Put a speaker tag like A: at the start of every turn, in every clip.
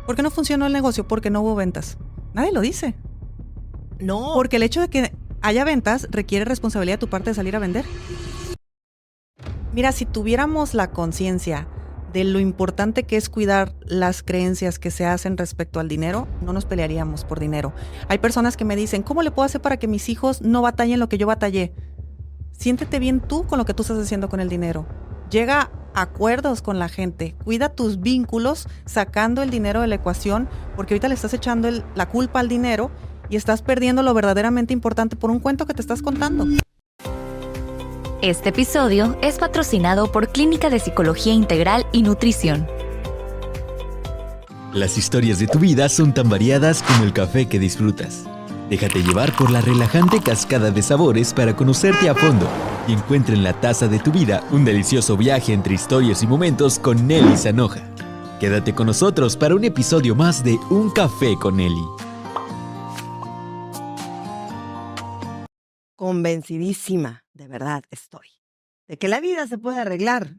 A: ¿Por qué no funcionó el negocio? Porque no hubo ventas. Nadie lo dice.
B: No.
A: Porque el hecho de que haya ventas requiere responsabilidad de tu parte de salir a vender. Mira, si tuviéramos la conciencia de lo importante que es cuidar las creencias que se hacen respecto al dinero, no nos pelearíamos por dinero. Hay personas que me dicen, ¿cómo le puedo hacer para que mis hijos no batallen lo que yo batallé? Siéntete bien tú con lo que tú estás haciendo con el dinero. Llega a acuerdos con la gente. Cuida tus vínculos sacando el dinero de la ecuación, porque ahorita le estás echando la culpa al dinero y estás perdiendo lo verdaderamente importante por un cuento que te estás contando.
C: Este episodio es patrocinado por Clínica de Psicología Integral y Nutrición.
D: Las historias de tu vida son tan variadas como el café que disfrutas. Déjate llevar por la relajante cascada de sabores para conocerte a fondo y encuentra en la taza de tu vida un delicioso viaje entre historias y momentos con Nelly Zanoja. Quédate con nosotros para un episodio más de Un Café con Nelly.
B: Convencidísima, de verdad estoy, de que la vida se puede arreglar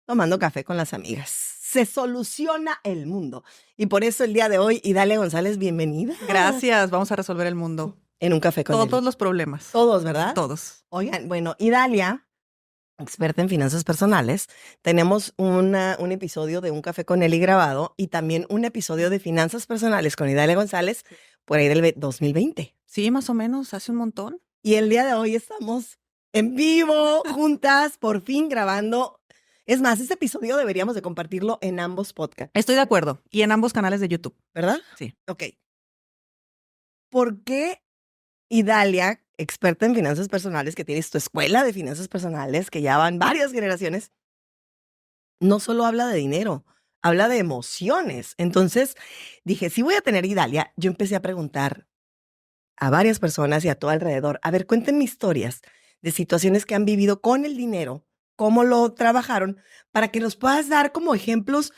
B: tomando café con las amigas. Se soluciona el mundo. Y por eso el día de hoy, Idalia González, bienvenida.
A: Gracias, vamos a resolver el mundo.
B: En Un Café con
A: Todos
B: Nelly.
A: los problemas.
B: Todos, ¿verdad?
A: Todos.
B: Oigan, bueno, Idalia, experta en finanzas personales, tenemos un episodio de Un Café con Nelly grabado y también un episodio de finanzas personales con Idalia González por ahí del 2020.
A: Sí, más o menos, hace un montón.
B: Y el día de hoy estamos en vivo, juntas, por fin grabando. Es más, este episodio deberíamos de compartirlo en ambos podcasts.
A: Estoy de acuerdo. Y en ambos canales de YouTube.
B: ¿Verdad?
A: Sí.
B: Ok. ¿Por qué Idalia, experta en finanzas personales, que tienes tu escuela de finanzas personales, que ya van varias generaciones, no solo habla de dinero, habla de emociones? Entonces dije, si voy a tener Idalia, yo empecé a preguntar a varias personas y a todo alrededor, a ver, cuéntenme historias de situaciones que han vivido con el dinero, cómo lo trabajaron, para que nos puedas dar como ejemplos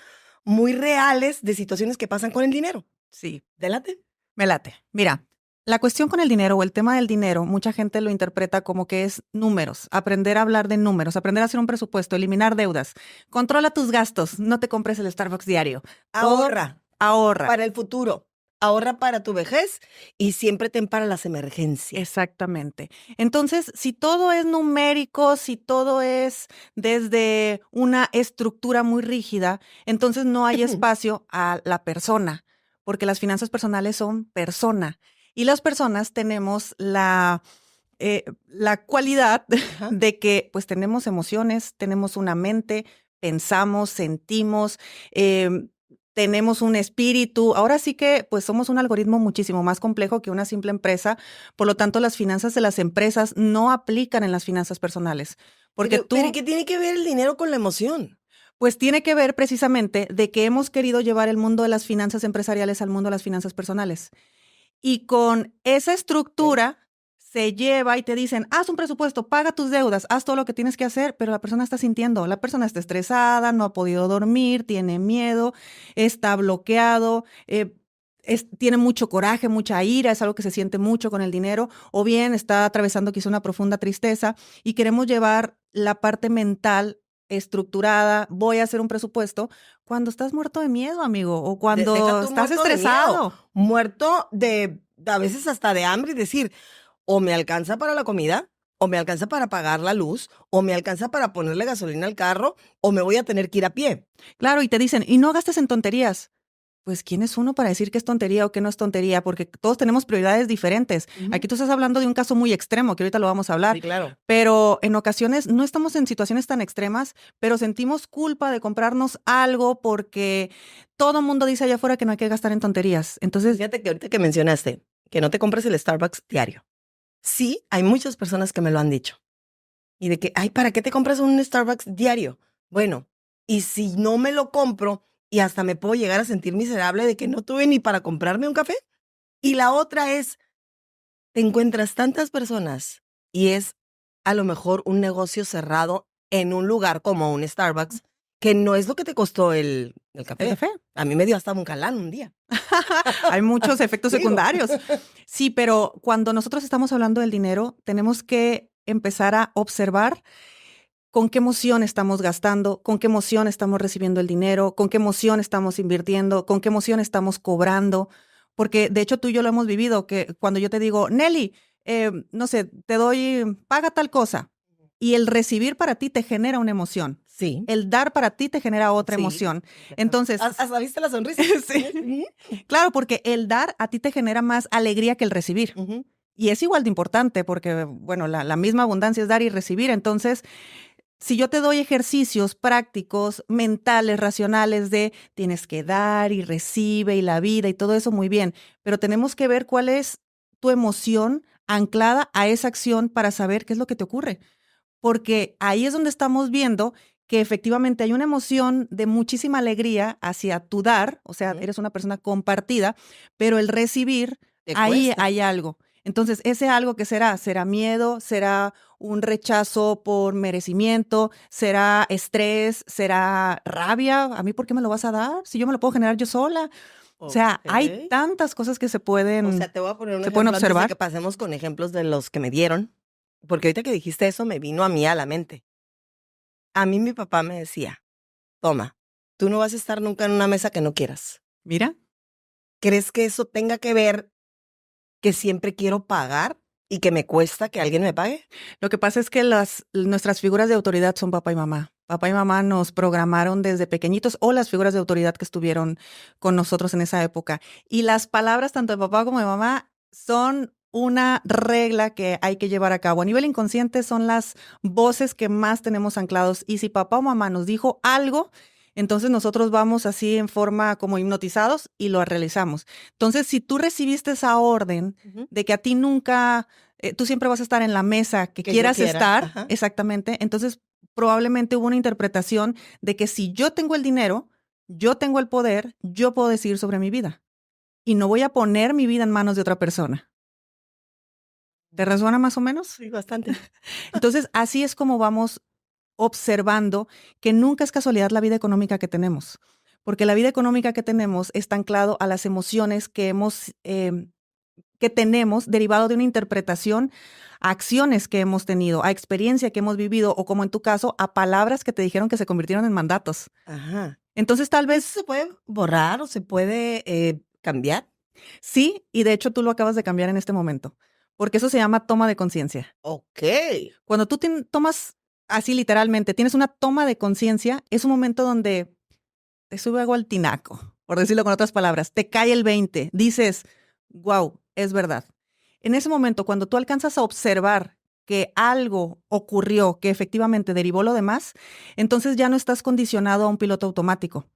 B: muy reales de situaciones que pasan con el dinero.
A: Sí.
B: ¿Délate?
A: Me late. Mira, la cuestión con el dinero o el tema del dinero, mucha gente lo interpreta como que es números, aprender a hablar de números, aprender a hacer un presupuesto, eliminar deudas, controla tus gastos, no te compres el Starbucks diario.
B: Ahorra.
A: Ahorra.
B: Para el futuro. Ahorra para tu vejez y siempre ten para las emergencias.
A: Exactamente. Entonces, si todo es numérico, si todo es desde una estructura muy rígida, entonces no hay espacio a la persona, porque las finanzas personales son persona. Y las personas tenemos la cualidad de que pues tenemos emociones, tenemos una mente, pensamos, sentimos, tenemos un espíritu. Ahora sí que pues somos un algoritmo muchísimo más complejo que una simple empresa. Por lo tanto, las finanzas de las empresas no aplican en las finanzas personales. Porque
B: Pero ¿qué tiene que ver el dinero con la emoción?
A: Pues tiene que ver precisamente de que hemos querido llevar el mundo de las finanzas empresariales al mundo de las finanzas personales. Y con esa estructura se lleva y te dicen, haz un presupuesto, paga tus deudas, haz todo lo que tienes que hacer, pero la persona está sintiendo, la persona está estresada, no ha podido dormir, tiene miedo, está bloqueado, tiene mucho coraje, mucha ira, es algo que se siente mucho con el dinero, o bien está atravesando quizá una profunda tristeza y queremos llevar la parte mental estructurada, voy a hacer un presupuesto, cuando estás muerto de miedo, amigo, o cuando estás estresado.
B: Muerto de, a veces hasta de hambre y decir, o me alcanza para la comida, o me alcanza para pagar la luz, o me alcanza para ponerle gasolina al carro, o me voy a tener que ir a pie.
A: Claro, y te dicen, y no gastes en tonterías. Pues, ¿quién es uno para decir que es tontería o que no es tontería? Porque todos tenemos prioridades diferentes. Aquí tú estás hablando de un caso muy extremo, que ahorita lo vamos a hablar.
B: Sí, claro.
A: Pero en ocasiones no estamos en situaciones tan extremas, pero sentimos culpa de comprarnos algo porque todo mundo dice allá afuera que no hay que gastar en tonterías. Entonces,
B: fíjate que ahorita que mencionaste que no te compres el Starbucks diario. Sí, hay muchas personas que me lo han dicho. Y de que, ay, ¿para qué te compras un Starbucks diario? Bueno, y si no me lo compro y hasta me puedo llegar a sentir miserable de que no tuve ni para comprarme un café. Y la otra es, te encuentras tantas personas y es a lo mejor un negocio cerrado en un lugar como un Starbucks, que no es lo que te costó el café.
A: ¿el café?
B: A mí me dio hasta un calán un día.
A: Hay muchos efectos secundarios. Sí, pero cuando nosotros estamos hablando del dinero, tenemos que empezar a observar con qué emoción estamos gastando, con qué emoción estamos recibiendo el dinero, con qué emoción estamos invirtiendo, con qué emoción estamos cobrando. Porque de hecho tú y yo lo hemos vivido, que cuando yo te digo, Nelly, no sé, te doy, paga tal cosa. Y el recibir para ti te genera una emoción.
B: Sí.
A: El dar para ti te genera otra
B: Sí.
A: emoción. Entonces,
B: ¿Hasta viste la sonrisa?
A: sí. Claro, porque el dar a ti te genera más alegría que el recibir.
B: Ujú.
A: Y es igual de importante porque, bueno, la misma abundancia es dar y recibir. Entonces, si yo te doy ejercicios prácticos, mentales, racionales de tienes que dar y recibe y la vida y todo eso, muy bien, pero tenemos que ver cuál es tu emoción anclada a esa acción para saber qué es lo que te ocurre. Porque ahí es donde estamos viendo que efectivamente hay una emoción de muchísima alegría hacia tu dar, o sea,
B: Ujú.
A: eres una persona compartida, pero el recibir,
B: Te
A: ahí
B: cuesta.
A: hay algo. Entonces, ese algo que será miedo, será un rechazo por merecimiento, será estrés, será rabia. ¿A mí por qué me lo vas a dar? Si yo me lo puedo generar yo sola. O sea, hay
B: Ok.
A: tantas cosas que se
B: O
A: pueden,
B: sea, te voy a poner un
A: se pueden
B: ejemplo antes de
A: observar.
B: que pasemos con ejemplos de los que me dieron, porque ahorita que dijiste eso me vino a mí a la mente. A mí mi papá me decía, toma, tú no vas a estar nunca en una mesa que no quieras.
A: Mira.
B: ¿Crees que eso tenga que ver que siempre quiero pagar y que me cuesta que alguien me pague?
A: Lo que pasa es que nuestras figuras de autoridad son papá y mamá. Papá y mamá nos programaron desde pequeñitos o las figuras de autoridad que estuvieron con nosotros en esa época. Y las palabras tanto de papá como de mamá son una regla que hay que llevar a cabo. A nivel inconsciente son las voces que más tenemos anclados. Y si papá o mamá nos dijo algo, entonces nosotros vamos así en forma como hipnotizados y lo realizamos. Entonces, si tú recibiste esa orden
B: Ujú.
A: de que a ti nunca tú siempre vas a estar en la mesa que
B: Que yo
A: quieras
B: quiera,
A: estar,
B: ajá.
A: exactamente. Entonces, probablemente hubo una interpretación de que si yo tengo el dinero, yo tengo el poder, yo puedo decidir sobre mi vida y no voy a poner mi vida en manos de otra persona. ¿Te resuena más o menos?
B: Sí, bastante.
A: Entonces, así es como vamos observando que nunca es casualidad la vida económica que tenemos, porque la vida económica que tenemos está anclado a las emociones que tenemos derivado de una interpretación a acciones que hemos tenido, a experiencia que hemos vivido o como en tu caso, a palabras que te dijeron que se convirtieron en mandatos.
B: Ajá.
A: Entonces tal
B: ¿Eso
A: vez
B: se puede borrar o se puede cambiar?
A: sí, y de hecho tú lo acabas de cambiar en este momento, porque eso se llama toma de conciencia.
B: Ok.
A: Cuando tú tomas así literalmente, tienes una toma de conciencia, es un momento donde te sube agua al tinaco, por decirlo con otras palabras, te cae el 20, dices, wow, es verdad. En ese momento, cuando tú alcanzas a observar que algo ocurrió que efectivamente derivó lo demás, entonces ya no estás condicionado a un piloto automático.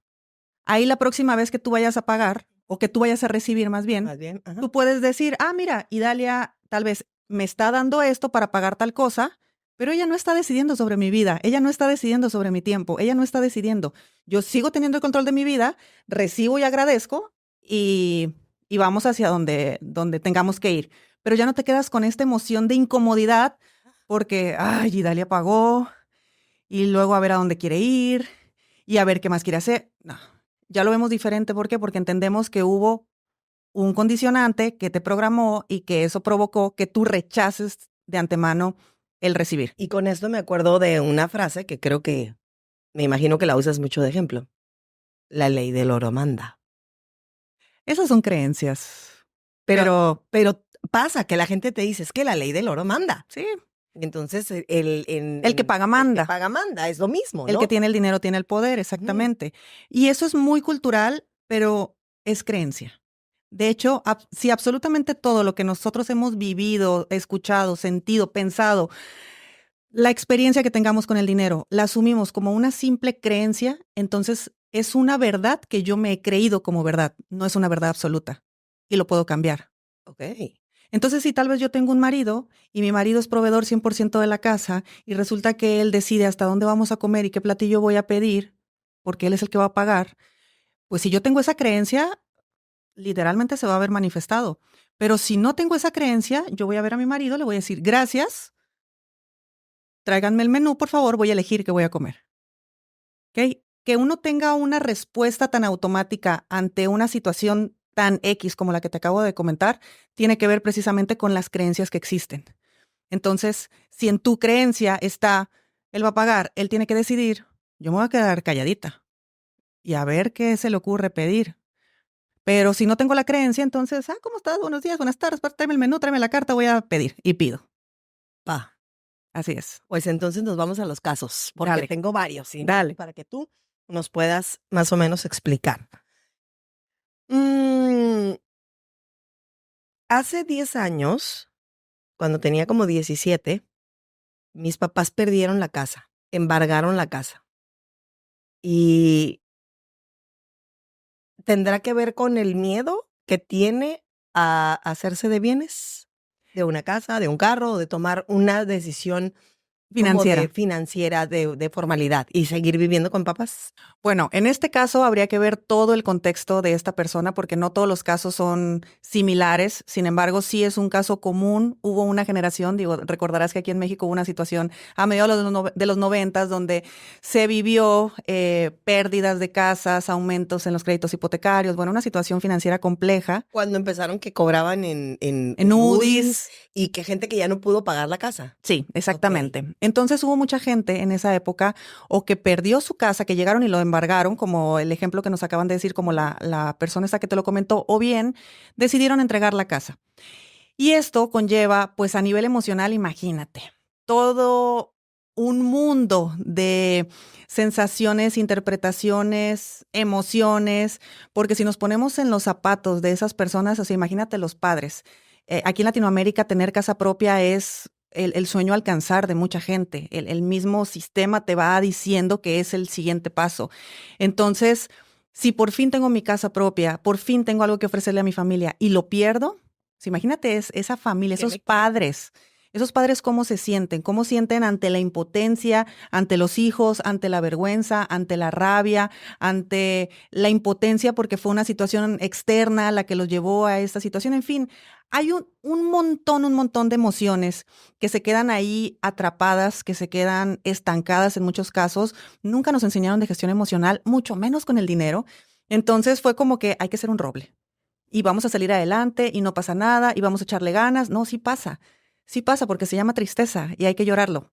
A: Ahí la próxima vez que tú vayas a pagar o que tú vayas a recibir más bien,
B: Más bien, ajá.
A: tú puedes decir, mira, Idalia tal vez me está dando esto para pagar tal cosa, pero ella no está decidiendo sobre mi vida, ella no está decidiendo sobre mi tiempo, ella no está decidiendo. Yo sigo teniendo el control de mi vida, recibo y agradezco y vamos hacia donde tengamos que ir. Pero ya no te quedas con esta emoción de incomodidad porque, ay, Idalia pagó y luego a ver a dónde quiere ir y a ver qué más quiere hacer. No, ya lo vemos diferente. ¿Por qué? Porque entendemos que hubo un condicionante que te programó y que eso provocó que tú rechaces de antemano el recibir.
B: Y con esto me acuerdo de una frase que creo que me imagino que la usas mucho de ejemplo. La ley del oro manda.
A: Esas son creencias,
B: Pero,
A: pero
B: pero pasa que la gente te dice, es que la ley del oro manda.
A: sí,
B: Entonces,
A: el que paga
B: el que
A: manda.
B: paga manda, es lo mismo,
A: El
B: ¿no?
A: que tiene el dinero tiene el poder, exactamente. Y eso es muy cultural, pero es creencia. De hecho, si absolutamente todo lo que nosotros hemos vivido, escuchado, sentido, pensado, la experiencia que tengamos con el dinero, la asumimos como una simple creencia, entonces es una verdad que yo me he creído como verdad, no es una verdad absoluta y lo puedo cambiar.
B: Ok.
A: Entonces, si tal vez yo tengo un marido y mi marido es proveedor 100% de la casa y resulta que él decide hasta dónde vamos a comer y qué platillo voy a pedir, porque él es el que va a pagar, pues si yo tengo esa creencia, literalmente se va a ver manifestado. Pero si no tengo esa creencia, yo voy a ver a mi marido, le voy a decir, gracias, tráiganme el menú, por favor, voy a elegir qué voy a comer. ¿Ok? Que uno tenga una respuesta tan automática ante una situación tan X como la que te acabo de comentar, tiene que ver precisamente con las creencias que existen. Entonces, si en tu creencia está, Él va a pagar, él tiene que decidir, yo me voy a quedar calladita y a ver qué se le ocurre pedir. Pero si no tengo la creencia, entonces, ¿cómo estás? Buenos días, buenas tardes, tráeme el menú, tráeme la carta, voy a pedir y pido.
B: Pa,
A: Así es.
B: pues entonces nos vamos a los casos, porque
A: Dale.
B: tengo varios, ¿sí?
A: Dale.
B: Para que tú nos puedas más o menos explicar. Mm, hace 10 años, cuando tenía como 17, mis papás perdieron la casa, embargaron la casa. Y tendrá que ver con el miedo que tiene a hacerse de bienes, de una casa, de un carro, o de tomar una decisión
A: Financiera.
B: como de financiera, de formalidad y seguir viviendo con papás.
A: Bueno, en este caso habría que ver todo el contexto de esta persona porque no todos los casos son similares. Sin embargo, sí es un caso común. Hubo una generación, digo, recordarás que aquí en México hubo una situación a mediados de los 90 donde se vivió pérdidas de casas, aumentos en los créditos hipotecarios, bueno, una situación financiera compleja.
B: Cuando empezaron que cobraban en
A: En UDIs.
B: y que gente que ya no pudo pagar la casa.
A: Sí, exactamente. Entonces hubo mucha gente en esa época o que perdió su casa, que llegaron y lo embargaron, como el ejemplo que nos acaban de decir, como la persona esta que te lo comentó, o bien decidieron entregar la casa. Y esto conlleva, pues a nivel emocional, imagínate, todo un mundo de sensaciones, interpretaciones, emociones, porque si nos ponemos en los zapatos de esas personas, o sea, imagínate los padres. Aquí en Latinoamérica tener casa propia es el sueño a alcanzar de mucha gente. El mismo sistema te va diciendo que es el siguiente paso. Entonces, si por fin tengo mi casa propia, por fin tengo algo que ofrecerle a mi familia y lo pierdo, pues imagínate esa familia, esos padres cómo se sienten, cómo sienten ante la impotencia, ante los hijos, ante la vergüenza, ante la rabia, ante la impotencia porque fue una situación externa la que los llevó a esta situación. En fin, hay un montón de emociones que se quedan ahí atrapadas, que se quedan estancadas en muchos casos. Nunca nos enseñaron de gestión emocional, mucho menos con el dinero. Entonces fue como que hay que ser un roble y vamos a salir adelante y no pasa nada y vamos a echarle ganas. No, sí pasa porque se llama tristeza y hay que llorarlo.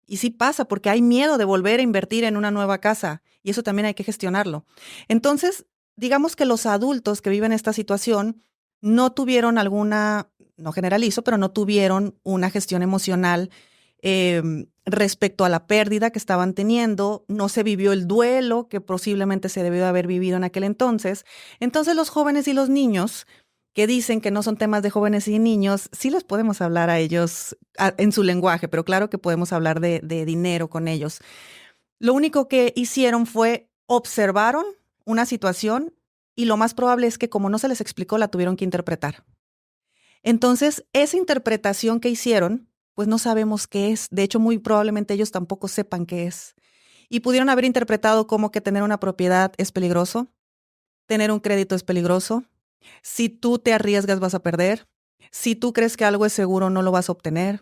A: Y sí pasa porque hay miedo de volver a invertir en una nueva casa y eso también hay que gestionarlo. Entonces, digamos que los adultos que viven esta situación no tuvieron no generalizo, pero no tuvieron una gestión emocional respecto a la pérdida que estaban teniendo, no se vivió el duelo que posiblemente se debió de haber vivido en aquel entonces. Entonces los jóvenes y los niños que dicen que no son temas de jóvenes y niños, sí les podemos hablar a ellos en su lenguaje, pero claro que podemos hablar de dinero con ellos. Lo único que hicieron fue observaron una situación y lo más probable es que como no se les explicó, la tuvieron que interpretar. Entonces, esa interpretación que hicieron, pues no sabemos qué es. De hecho, muy probablemente ellos tampoco sepan qué es. Y pudieron haber interpretado como que tener una propiedad es peligroso, tener un crédito es peligroso. Si tú te arriesgas vas a perder. Si tú crees que algo es seguro, no lo vas a obtener.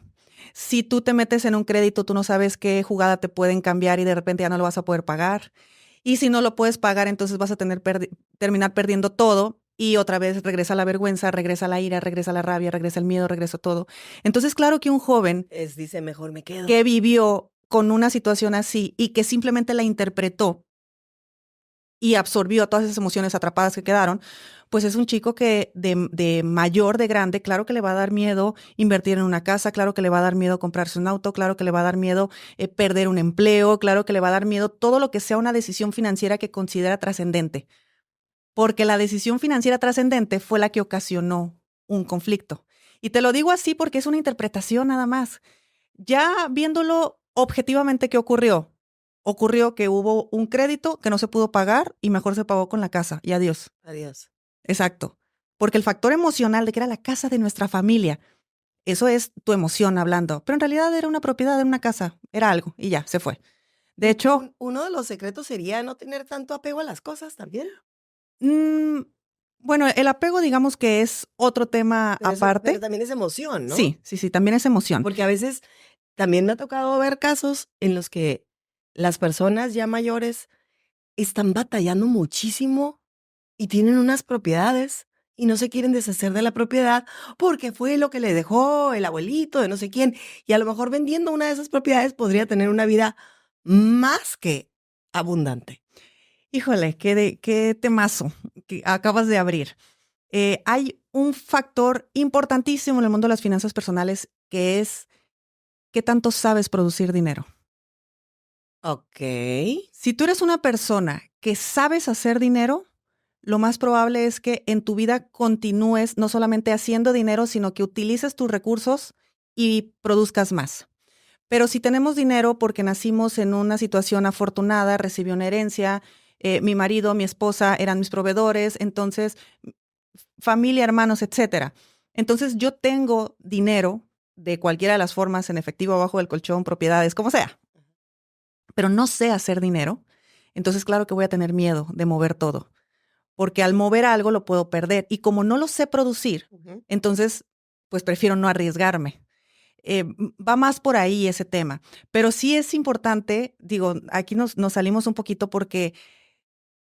A: Si tú te metes en un crédito, tú no sabes qué jugada te pueden cambiar y de repente ya no lo vas a poder pagar. Y si no lo puedes pagar, entonces vas a terminar perdiendo todo y otra vez regresa la vergüenza, regresa la ira, regresa la rabia, regresa el miedo, regresa todo. Entonces, claro que un joven
B: dice, mejor me quedo.
A: que vivió con una situación así y que simplemente la interpretó y absorbió todas esas emociones atrapadas que quedaron, pues es un chico que de mayor, de grande, claro que le va a dar miedo invertir en una casa, claro que le va a dar miedo comprarse un auto, claro que le va a dar miedo perder un empleo, claro que le va a dar miedo todo lo que sea una decisión financiera que considera trascendente, porque la decisión financiera trascendente fue la que ocasionó un conflicto. Y te lo digo así porque es una interpretación nada más. Ya viéndolo objetivamente, ¿qué ocurrió? Ocurrió que hubo un crédito que no se pudo pagar y mejor se pagó con la casa y adiós.
B: Adiós.
A: Exacto. Porque el factor emocional de que era la casa de nuestra familia, eso es tu emoción hablando, pero en realidad era una propiedad de una casa, era algo y ya, se fue. De hecho,
B: uno de los secretos sería no tener tanto apego a las cosas también.
A: Bueno, el apego digamos que es otro tema aparte.
B: Pero también es emoción, ¿no?
A: Sí, también es emoción.
B: Porque a veces también me ha tocado ver casos en los que las personas ya mayores están batallando muchísimo y tienen unas propiedades y no se quieren deshacer de la propiedad porque fue lo que le dejó el abuelito de no sé quién. Y a lo mejor vendiendo una de esas propiedades podría tener una vida más que abundante.
A: Híjole, qué temazo que acabas de abrir. Hay un factor importantísimo en el mundo de las finanzas personales que es qué tanto sabes producir dinero.
B: Ok.
A: Si tú eres una persona que sabes hacer dinero, lo más probable es que en tu vida continúes no solamente haciendo dinero, sino que utilices tus recursos y produzcas más. Pero si tenemos dinero porque nacimos en una situación afortunada, recibí una herencia, mi marido, mi esposa eran mis proveedores, entonces familia, hermanos, etcétera. Entonces yo tengo dinero de cualquiera de las formas, en efectivo, abajo del colchón, propiedades, como sea, pero no sé hacer dinero. Entonces claro que voy a tener miedo de mover todo, porque al mover algo lo puedo perder y como no lo sé producir, entonces pues prefiero no arriesgarme. Va más por ahí ese tema, pero sí es importante, digo, aquí nos salimos un poquito porque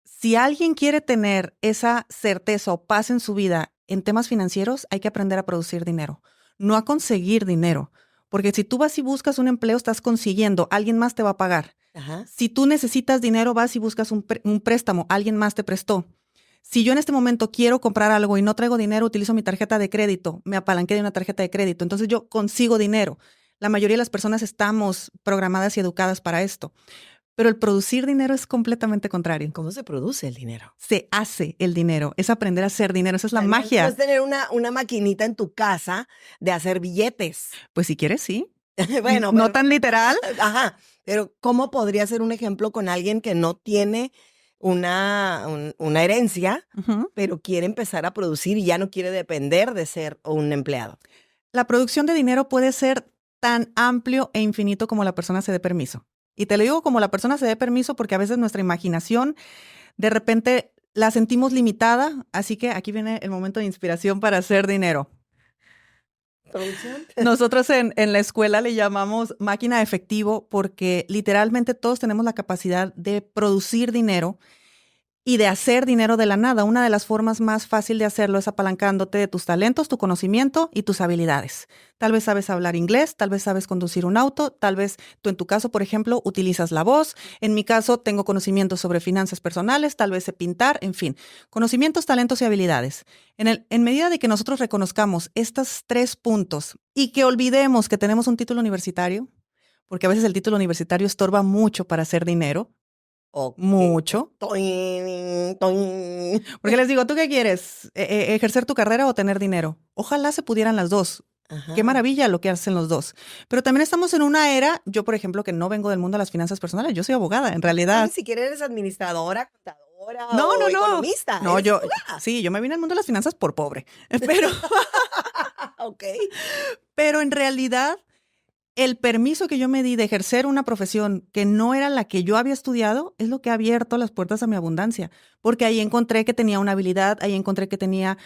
A: si alguien quiere tener esa certeza o paz en su vida en temas financieros, hay que aprender a producir dinero, no a conseguir dinero. Porque si tú vas y buscas un empleo, estás consiguiendo, alguien más te va a pagar.
B: Ajá.
A: Si tú necesitas dinero, vas y buscas un préstamo, alguien más te prestó. Si yo en este momento quiero comprar algo y no traigo dinero, utilizo mi tarjeta de crédito, me apalanqué de una tarjeta de crédito, entonces yo consigo dinero. La mayoría de las personas estamos programadas y educadas para esto. Pero el producir dinero es completamente contrario.
B: ¿Cómo se produce el dinero?
A: Se hace el dinero, es aprender a hacer dinero, esa es la
B: No
A: magia.
B: es tener una maquinita en tu casa de hacer billetes.
A: Pues si quieres, sí.
B: Bueno,
A: no
B: pero-
A: tan literal.
B: Ajá, pero ¿cómo podría ser un ejemplo con alguien que no tiene una herencia,
A: Ujú.
B: pero quiere empezar a producir y ya no quiere depender de ser un empleado?
A: La producción de dinero puede ser tan amplio e infinito como la persona se dé permiso. Y te lo digo como la persona se dé permiso porque a veces nuestra imaginación de repente la sentimos limitada, así que aquí viene el momento de inspiración para hacer dinero.
B: ¿Producción?
A: Nosotros en la escuela le llamamos máquina de efectivo porque literalmente todos tenemos la capacidad de producir dinero y de hacer dinero de la nada. Una de las formas más fácil de hacerlo es apalancándote de tus talentos, tu conocimiento y tus habilidades. Tal vez sabes hablar inglés, tal vez sabes conducir un auto, tal vez tú en tu caso, por ejemplo, utilizas la voz. En mi caso, tengo conocimientos sobre finanzas personales, tal vez sé pintar, en fin. Conocimientos, talentos y habilidades. En medida de que nosotros reconozcamos estos 3 puntos y que olvidemos que tenemos un título universitario, porque a veces el título universitario estorba mucho para hacer dinero,
B: Ok.
A: mucho.
B: Toin, toin.
A: Porque les digo, ¿tú qué quieres? ¿Ejercer tu carrera o tener dinero? Ojalá se pudieran las dos.
B: Ajá.
A: Qué maravilla lo que hacen los dos. Pero también estamos en una era, yo por ejemplo, que no vengo del mundo de las finanzas personales, yo soy abogada, en
B: Tú
A: realidad.
B: ni siquiera eres administradora, contadora
A: No,
B: o
A: no, no.
B: economista.
A: No,
B: eres
A: yo,
B: abogada.
A: sí, yo me vine al mundo de las finanzas por pobre. Pero,
B: Ok.
A: pero en realidad, el permiso que yo me di de ejercer una profesión que no era la que yo había estudiado es lo que ha abierto las puertas a mi abundancia, porque ahí encontré que tenía una habilidad, ahí encontré que tenía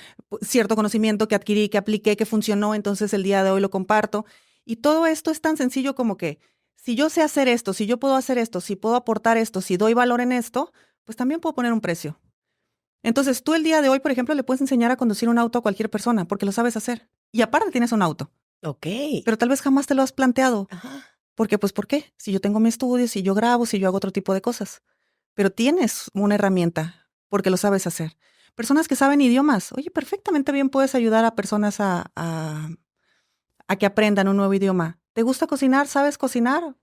A: cierto conocimiento que adquirí, que apliqué, que funcionó, entonces el día de hoy lo comparto. Y todo esto es tan sencillo como que si yo sé hacer esto, si yo puedo hacer esto, si puedo aportar esto, si doy valor en esto, pues también puedo poner un precio. Entonces tú el día de hoy, por ejemplo, le puedes enseñar a conducir un auto a cualquier persona porque lo sabes hacer. Y aparte tienes un auto.
B: Ok.
A: Pero tal vez jamás te lo has planteado.
B: Ajá.
A: Porque, pues, ¿por qué? Si yo tengo mi estudio, si yo grabo, si yo hago otro tipo de cosas. Pero tienes una herramienta porque lo sabes hacer. Personas que saben idiomas. Oye, perfectamente bien puedes ayudar a personas a que aprendan un nuevo idioma. ¿Te gusta cocinar? ¿Sabes cocinar?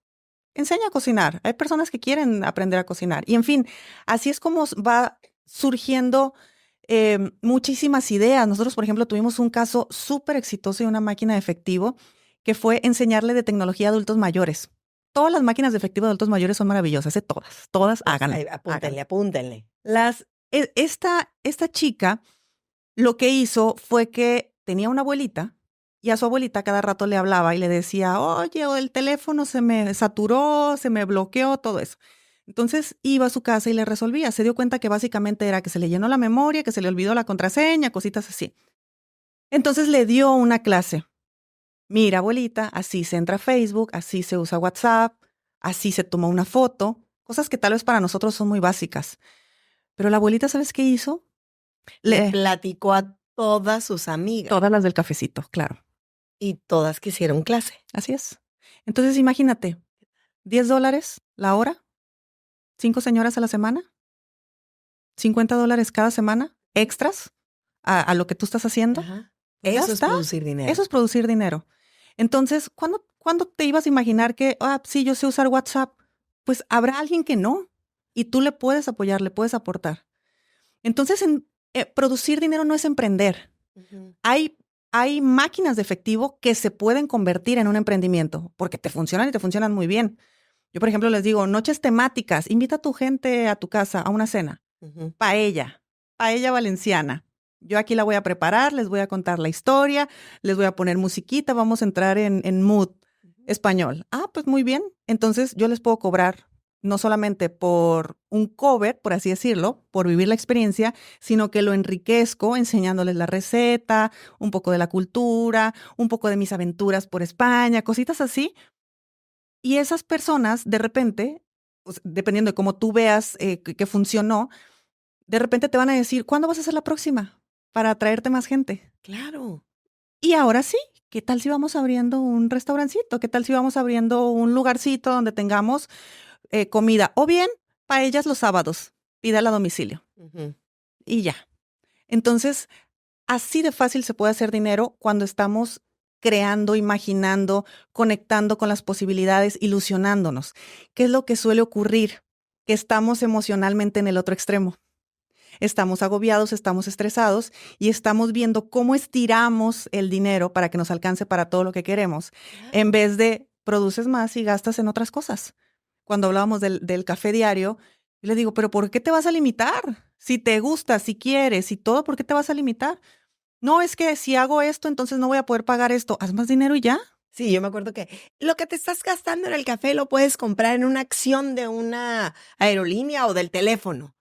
A: Enseña a cocinar. Hay personas que quieren aprender a cocinar. Y en fin, así es como va surgiendo muchísimas ideas. Nosotros, por ejemplo, tuvimos un caso súper exitoso de una máquina de efectivo que fue enseñarle de tecnología a adultos mayores. Todas las máquinas de efectivo de adultos mayores son maravillosas, todas háganlo.
B: Ay, apúntenle, apúntenle.
A: Esta chica lo que hizo fue que tenía una abuelita y a su abuelita cada rato le hablaba y le decía, oye, o el teléfono se me saturó, se me bloqueó, todo eso. Entonces iba a su casa y le resolvía. Se dio cuenta que básicamente era que se le llenó la memoria, que se le olvidó la contraseña, cositas así. Entonces le dio una clase. Mira, abuelita, así se entra a Facebook, así se usa WhatsApp, así se toma una foto, cosas que tal vez para nosotros son muy básicas. Pero la abuelita, ¿sabes qué hizo?
B: Le platicó a todas sus amigas.
A: Todas las del cafecito, claro.
B: Y todas quisieron clase.
A: Así es. Entonces, imagínate, $10 la hora, 5 señoras a la semana, $50 cada semana, extras a lo que tú estás haciendo.
B: Ajá.
A: Pues ya
B: Eso es
A: está.
B: producir dinero.
A: Eso es producir dinero. Entonces, ¿cuándo te ibas a imaginar que, sí, yo sé usar WhatsApp? Pues habrá alguien que no. Y tú le puedes apoyar, le puedes aportar. Entonces, producir dinero no es emprender.
B: Ujú.
A: Hay máquinas de efectivo que se pueden convertir en un emprendimiento porque te funcionan y te funcionan muy bien. Yo, por ejemplo, les digo, noches temáticas, invita a tu gente a tu casa a una cena.
B: Ujú.
A: Paella valenciana. Yo aquí la voy a preparar, les voy a contar la historia, les voy a poner musiquita, vamos a entrar en mood español. Pues muy bien. Entonces yo les puedo cobrar no solamente por un cover, por así decirlo, por vivir la experiencia, sino que lo enriquezco enseñándoles la receta, un poco de la cultura, un poco de mis aventuras por España, cositas así. Y esas personas, de repente, pues, dependiendo de cómo tú veas que funcionó, de repente te van a decir, ¿cuándo vas a hacer la próxima? Para atraerte más gente.
B: Claro.
A: Y ahora sí, ¿qué tal si vamos abriendo un restaurancito? ¿Qué tal si vamos abriendo un lugarcito donde tengamos comida? O bien, paellas los sábados, pídala a domicilio.
B: Ujú.
A: Y ya. Entonces, así de fácil se puede hacer dinero cuando estamos creando, imaginando, conectando con las posibilidades, ilusionándonos. ¿Qué es lo que suele ocurrir? Que estamos emocionalmente en el otro extremo. Estamos agobiados, estamos estresados y estamos viendo cómo estiramos el dinero para que nos alcance para todo lo que queremos, en vez de produces más y gastas en otras cosas. Cuando hablábamos del café diario, yo le digo, ¿pero por qué te vas a limitar? Si te gusta, si quieres y todo, ¿por qué te vas a limitar? No, es que si hago esto, entonces no voy a poder pagar esto. Haz más dinero y ya.
B: Sí, yo me acuerdo que lo que te estás gastando en el café lo puedes comprar en una acción de una aerolínea o del teléfono.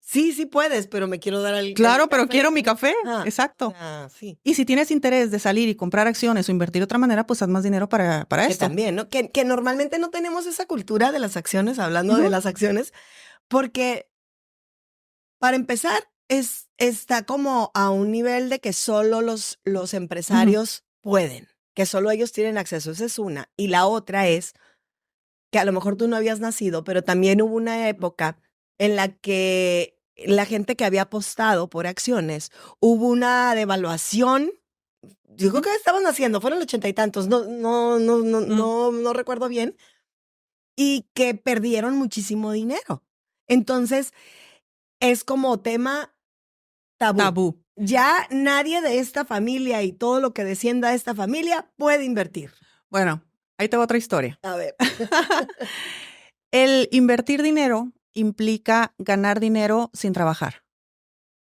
B: Sí, sí puedes, pero me quiero dar el
A: Claro, pero
B: café.
A: quiero mi café.
B: Ah,
A: Exacto.
B: sí.
A: Y si tienes interés de salir y comprar acciones o invertir de otra manera, pues haz más dinero para
B: Que
A: esto.
B: también, ¿no? Que normalmente no tenemos esa cultura de las acciones, hablando de
A: Ujú.
B: las acciones, porque para empezar, está como a un nivel de que solo los empresarios pueden, que solo ellos tienen acceso. Esa es una. Y la otra es que a lo mejor tú no habías nacido, pero también hubo una época en la que la gente que había apostado por acciones, hubo una devaluación. Yo creo que estaban haciendo, fueron los 80 y tantos, no recuerdo bien, y que perdieron muchísimo dinero. Entonces, es como tema tabú.
A: Tabú.
B: Ya nadie de esta familia y todo lo que descienda de esta familia puede invertir.
A: Bueno, ahí te va otra historia.
B: A ver.
A: El invertir dinero implica ganar dinero sin trabajar.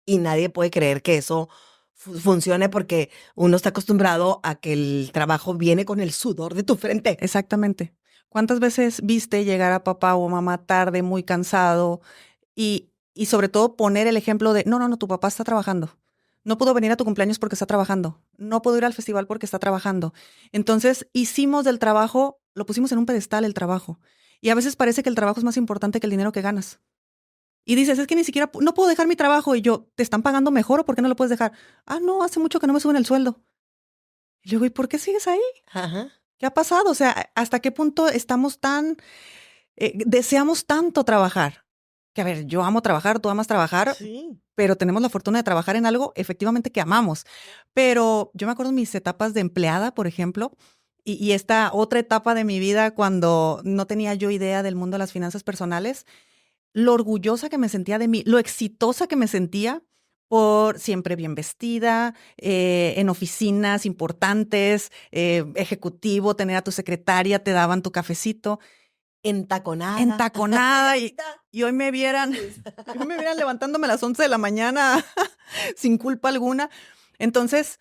B: Y nadie puede creer que eso funcione porque uno está acostumbrado a que el trabajo viene con el sudor de tu frente.
A: Exactamente. ¿Cuántas veces viste llegar a papá o mamá tarde, muy cansado y sobre todo poner el ejemplo de, no, tu papá está trabajando. No pudo venir a tu cumpleaños porque está trabajando. No pudo ir al festival porque está trabajando. Entonces, hicimos del trabajo, lo pusimos en un pedestal el trabajo. Y a veces parece que el trabajo es más importante que el dinero que ganas. Y dices, es que ni siquiera, no puedo dejar mi trabajo. Y yo, ¿te están pagando mejor o por qué no lo puedes dejar? No, hace mucho que no me suben el sueldo. Y yo digo, ¿y por qué sigues ahí?
B: Ajá.
A: ¿Qué ha pasado? O sea, ¿hasta qué punto estamos deseamos tanto trabajar? Que a ver, yo amo trabajar, tú amas trabajar,
B: Sí.
A: pero tenemos la fortuna de trabajar en algo efectivamente que amamos. Pero yo me acuerdo mis etapas de empleada, por ejemplo, y esta otra etapa de mi vida cuando no tenía yo idea del mundo de las finanzas personales, lo orgullosa que me sentía de mí, lo exitosa que me sentía por siempre bien vestida, en oficinas importantes, ejecutivo, tener a tu secretaria, te daban tu cafecito. Entaconada y hoy me vieran levantándome a las 11 de la mañana sin culpa alguna. Entonces,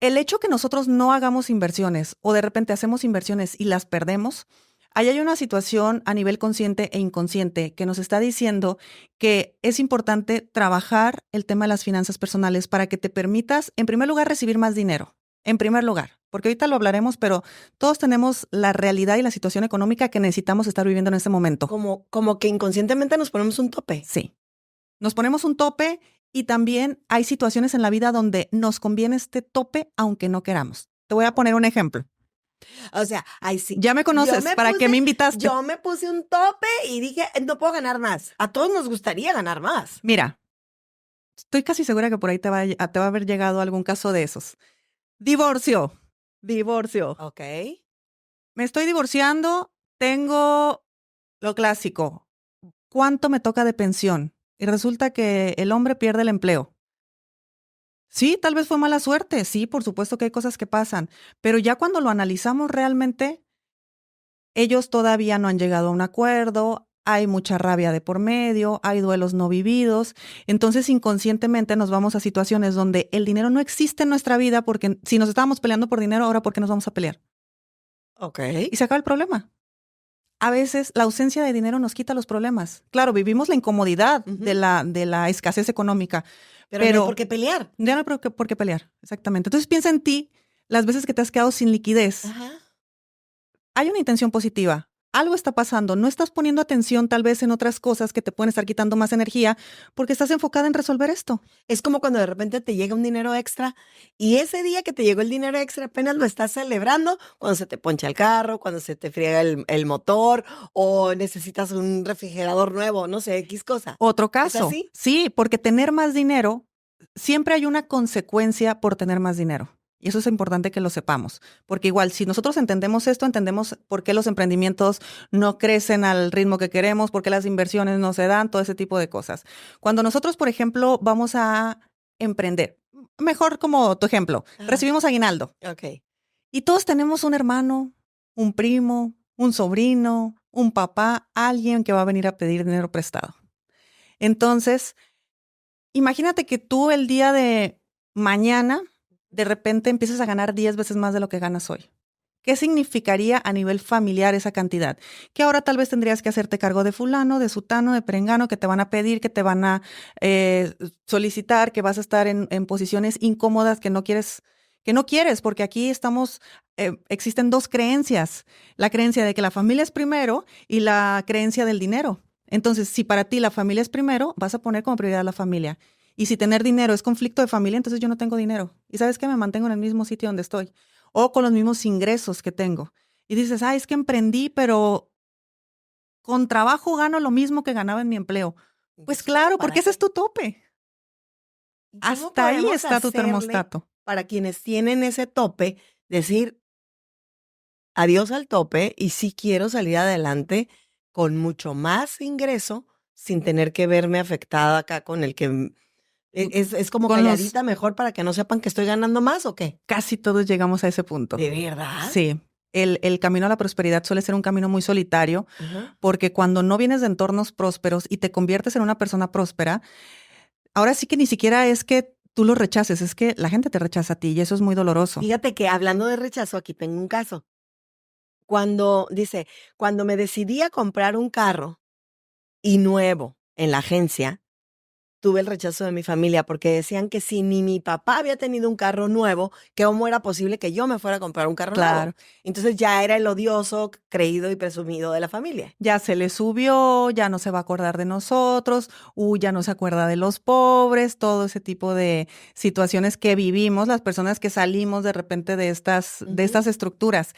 A: el hecho que nosotros no hagamos inversiones o de repente hacemos inversiones y las perdemos, ahí hay una situación a nivel consciente e inconsciente que nos está diciendo que es importante trabajar el tema de las finanzas personales para que te permitas, en primer lugar, recibir más dinero. En primer lugar, porque ahorita lo hablaremos, pero todos tenemos la realidad y la situación económica que necesitamos estar viviendo en este momento.
B: Como que inconscientemente nos ponemos un tope.
A: Sí. Nos ponemos un tope Y también hay situaciones en la vida donde nos conviene este tope aunque no queramos. Te voy a poner un ejemplo.
B: O sea, ahí sí.
A: Ya me conoces, ¿para qué me invitaste?
B: Yo me puse un tope y dije, no puedo ganar más. A todos nos gustaría ganar más.
A: Mira, estoy casi segura que por ahí te va a haber llegado algún caso de esos. Divorcio.
B: Ok.
A: Me estoy divorciando, tengo lo clásico. ¿Cuánto me toca de pensión? Y resulta que el hombre pierde el empleo. Sí, tal vez fue mala suerte, sí, por supuesto que hay cosas que pasan, pero ya cuando lo analizamos realmente, ellos todavía no han llegado a un acuerdo, hay mucha rabia de por medio, hay duelos no vividos, entonces inconscientemente nos vamos a situaciones donde el dinero no existe en nuestra vida porque si nos estábamos peleando por dinero, ahora ¿por qué nos vamos a pelear?
B: Ok.
A: Y se acaba el problema. A veces la ausencia de dinero nos quita los problemas. Claro, vivimos la incomodidad de la escasez económica,
B: Pero no hay por qué pelear.
A: ya no hay por qué pelear, exactamente. Entonces piensa en ti, las veces que te has quedado sin liquidez.
B: Ajá.
A: Hay una intención positiva. Algo está pasando. No estás poniendo atención tal vez en otras cosas que te pueden estar quitando más energía porque estás enfocada en resolver esto.
B: Es como cuando de repente te llega un dinero extra y ese día que te llegó el dinero extra apenas lo estás celebrando cuando se te poncha el carro, cuando se te friega el motor o necesitas un refrigerador nuevo, no sé, X cosa.
A: Otro
B: ¿Es
A: caso.
B: así?
A: Sí, porque tener más dinero, siempre hay una consecuencia por tener más dinero. Y eso es importante que lo sepamos, porque igual si nosotros entendemos esto, entendemos por qué los emprendimientos no crecen al ritmo que queremos, por qué las inversiones no se dan, todo ese tipo de cosas. Cuando nosotros, por ejemplo, vamos a emprender, mejor como tu ejemplo,
B: Ajá.
A: recibimos aguinaldo
B: Ok.
A: y todos tenemos un hermano, un primo, un sobrino, un papá, alguien que va a venir a pedir dinero prestado. Entonces, imagínate que tú el día de mañana de repente empiezas a ganar 10 veces más de lo que ganas hoy. ¿Qué significaría a nivel familiar esa cantidad? Que ahora tal vez tendrías que hacerte cargo de fulano, de sutano, de perengano, que te van a pedir, que te van a solicitar, que vas a estar en posiciones incómodas que no quieres, porque aquí existen dos creencias. La creencia de que la familia es primero y la creencia del dinero. Entonces, si para ti la familia es primero, vas a poner como prioridad la familia. Y si tener dinero es conflicto de familia, entonces yo no tengo dinero. ¿Y sabes qué? Me mantengo en el mismo sitio donde estoy o con los mismos ingresos que tengo. Y dices, es que emprendí, pero con trabajo gano lo mismo que ganaba en mi empleo. Pues claro, porque ese es tu tope. Hasta ahí está tu termostato.
B: Para quienes tienen ese tope, decir adiós al tope y sí quiero salir adelante con mucho más ingreso sin tener que verme afectada acá con el que es como
A: Con
B: calladita mejor para que no sepan que estoy ganando más o qué.
A: Casi todos llegamos a ese punto.
B: ¿De verdad?
A: Sí. El camino a la prosperidad suele ser un camino muy solitario
B: Ajá.
A: porque cuando no vienes de entornos prósperos y te conviertes en una persona próspera, ahora sí que ni siquiera es que tú lo rechaces, es que la gente te rechaza a ti y eso es muy doloroso.
B: Fíjate que hablando de rechazo, aquí tengo un caso. Cuando me decidí a comprar un carro y nuevo en la agencia, tuve el rechazo de mi familia porque decían que si ni mi papá había tenido un carro nuevo, que cómo era posible que yo me fuera a comprar un carro
A: Claro.
B: nuevo. Entonces ya era el odioso, creído y presumido de la familia.
A: Ya se le subió, ya no se va a acordar de nosotros, ya no se acuerda de los pobres, todo ese tipo de situaciones que vivimos las personas que salimos de repente de estas estructuras.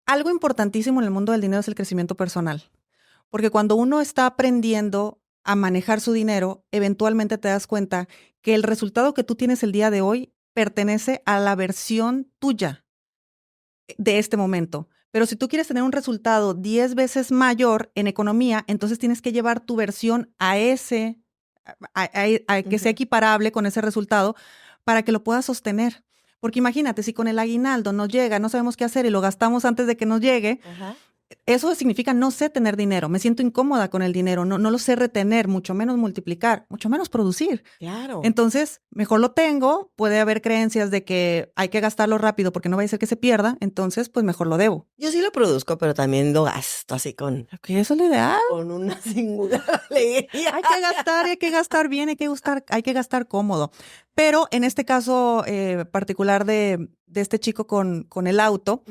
A: Algo importantísimo en el mundo del dinero es el crecimiento personal, porque cuando uno está aprendiendo a manejar su dinero, eventualmente te das cuenta que el resultado que tú tienes el día de hoy pertenece a la versión tuya de este momento. Pero si tú quieres tener un resultado 10 veces mayor en economía, entonces tienes que llevar tu versión a que sea equiparable con ese resultado para que lo puedas sostener. Porque imagínate, si con el aguinaldo nos llega, no sabemos qué hacer y lo gastamos antes de que nos llegue, eso significa no sé tener dinero, me siento incómoda con el dinero, no lo sé retener, mucho menos multiplicar, mucho menos producir.
B: Claro.
A: Entonces, mejor lo tengo, puede haber creencias de que hay que gastarlo rápido porque no va a ser que se pierda, entonces pues mejor lo debo.
B: Yo sí lo produzco, pero también lo gasto así con
A: Eso es lo ideal.
B: una singular alegría.
A: Hay que gastar bien, hay que gastar cómodo. Pero en este caso particular de este chico con el auto,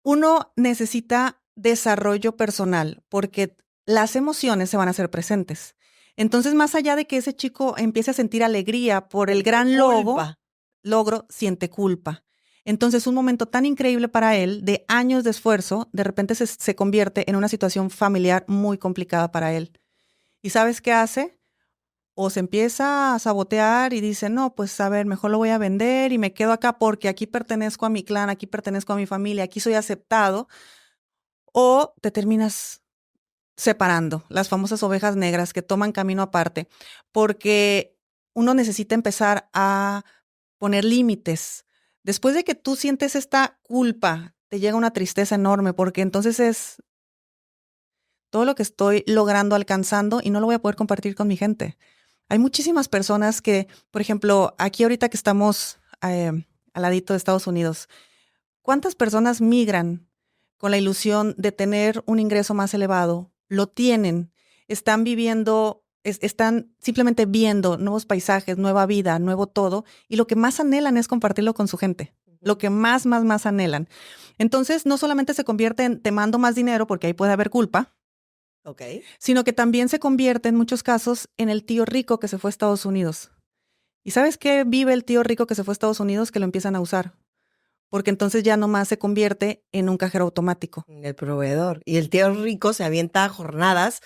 A: uno necesita desarrollo personal porque las emociones se van a hacer presentes. Entonces, más allá de que ese chico empiece a sentir alegría por el gran
B: Culpa.
A: logro, siente culpa. Entonces, un momento tan increíble para él, de años de esfuerzo, de repente se convierte en una situación familiar muy complicada para él. ¿Y sabes qué hace? O se empieza a sabotear y dice, no, pues a ver, mejor lo voy a vender y me quedo acá porque aquí pertenezco a mi clan, aquí pertenezco a mi familia, aquí soy aceptado. O te terminas separando, las famosas ovejas negras que toman camino aparte, porque uno necesita empezar a poner límites. Después de que tú sientes esta culpa, te llega una tristeza enorme, porque entonces es todo lo que estoy logrando, alcanzando, y no lo voy a poder compartir con mi gente. Hay muchísimas personas que, por ejemplo, aquí ahorita que estamos al ladito de Estados Unidos, ¿cuántas personas migran con la ilusión de tener un ingreso más elevado? Lo tienen, están viviendo, están simplemente viendo nuevos paisajes, nueva vida, nuevo todo, y lo que más anhelan es compartirlo con su gente, lo que más anhelan. Entonces, no solamente se convierte en te mando más dinero, porque ahí puede haber culpa,
B: Ok.
A: sino que también se convierte en muchos casos en el tío rico que se fue a Estados Unidos. ¿Y sabes qué vive el tío rico que se fue a Estados Unidos? Que lo empiezan a usar. Porque entonces ya nomás se convierte en un cajero automático.
B: El proveedor. Y el tío rico se avienta jornadas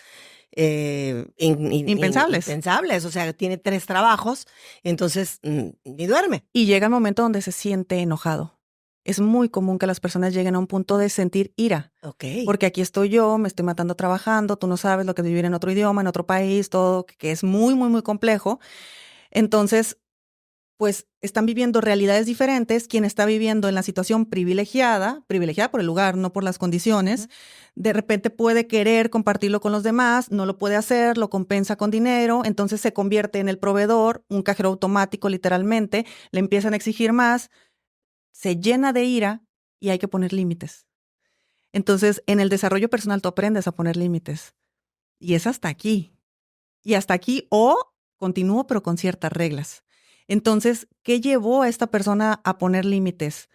A: Impensables.
B: impensables. O sea, tiene 3 trabajos, entonces ni duerme.
A: Y llega el momento donde se siente enojado. Es muy común que las personas lleguen a un punto de sentir ira.
B: Ok.
A: Porque aquí estoy yo, me estoy matando trabajando, tú no sabes lo que es vivir en otro idioma, en otro país, todo, que es muy complejo. Entonces, pues están viviendo realidades diferentes. Quien está viviendo en la situación privilegiada por el lugar, no por las condiciones, de repente puede querer compartirlo con los demás, no lo puede hacer, lo compensa con dinero, entonces se convierte en el proveedor, un cajero automático literalmente, le empiezan a exigir más, se llena de ira y hay que poner límites. Entonces, en el desarrollo personal tú aprendes a poner límites y es hasta aquí. Y hasta aquí o continúo pero con ciertas reglas. Entonces, ¿qué llevó a esta persona a poner límites?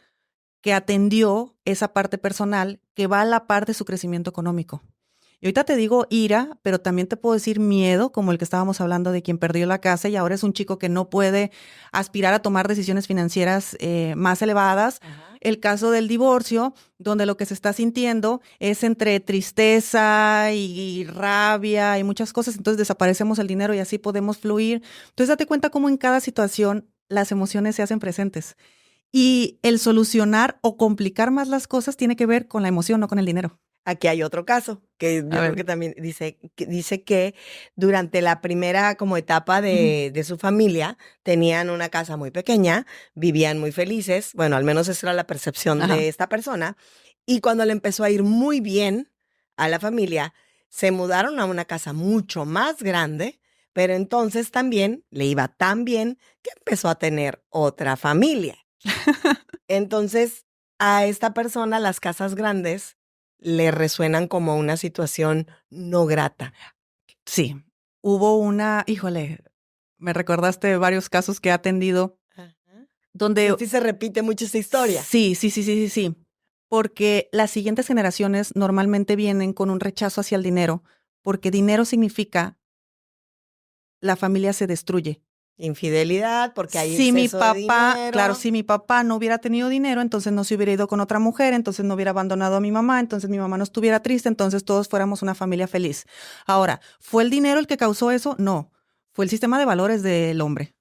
A: Que atendió esa parte personal que va a la par de su crecimiento económico. Y ahorita te digo ira, pero también te puedo decir miedo, como el que estábamos hablando de quien perdió la casa y ahora es un chico que no puede aspirar a tomar decisiones financieras más elevadas.
B: Ajá.
A: El caso del divorcio, donde lo que se está sintiendo es entre tristeza y rabia y muchas cosas, entonces desaparecemos el dinero y así podemos fluir. Entonces date cuenta cómo en cada situación las emociones se hacen presentes. Y el solucionar o complicar más las cosas tiene que ver con la emoción, no con el dinero.
B: Aquí hay otro caso que yo creo que también dice que durante la primera como etapa de su familia tenían una casa muy pequeña, vivían muy felices, bueno, al menos esa era la percepción
A: Ajá.
B: de esta persona, y cuando le empezó a ir muy bien a la familia, se mudaron a una casa mucho más grande, pero entonces también le iba tan bien que empezó a tener otra familia. Entonces, a esta persona las casas grandes le resuenan como una situación no grata.
A: Sí, hubo me recordaste varios casos que he atendido donde...
B: Sí se repite mucho esa historia.
A: Sí. Porque las siguientes generaciones normalmente vienen con un rechazo hacia el dinero, porque dinero significa la familia se destruye.
B: Infidelidad, porque hay
A: Si mi
B: exceso de dinero.
A: Claro, si mi papá no hubiera tenido dinero, entonces no se hubiera ido con otra mujer, entonces no hubiera abandonado a mi mamá, entonces mi mamá no estuviera triste, entonces todos fuéramos una familia feliz. Ahora, ¿fue el dinero el que causó eso? No, fue el sistema de valores del hombre.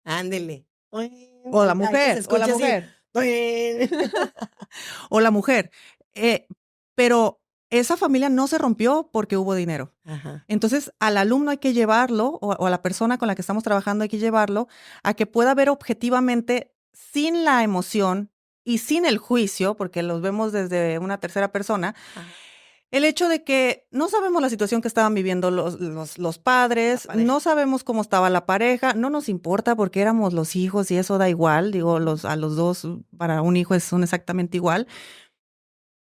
B: Ándele.
A: O la mujer, o la mujer. O la mujer. Pero esa familia no se rompió porque hubo dinero.
B: Ajá.
A: Entonces, al alumno hay que llevarlo, o a la persona con la que estamos trabajando hay que llevarlo, a que pueda ver objetivamente, sin la emoción y sin el juicio, porque los vemos desde una tercera persona,
B: Ajá.
A: el hecho de que no sabemos la situación que estaban viviendo los padres, no sabemos cómo estaba la pareja, no nos importa porque éramos los hijos y eso da igual, digo, a los dos, para un hijo son exactamente igual.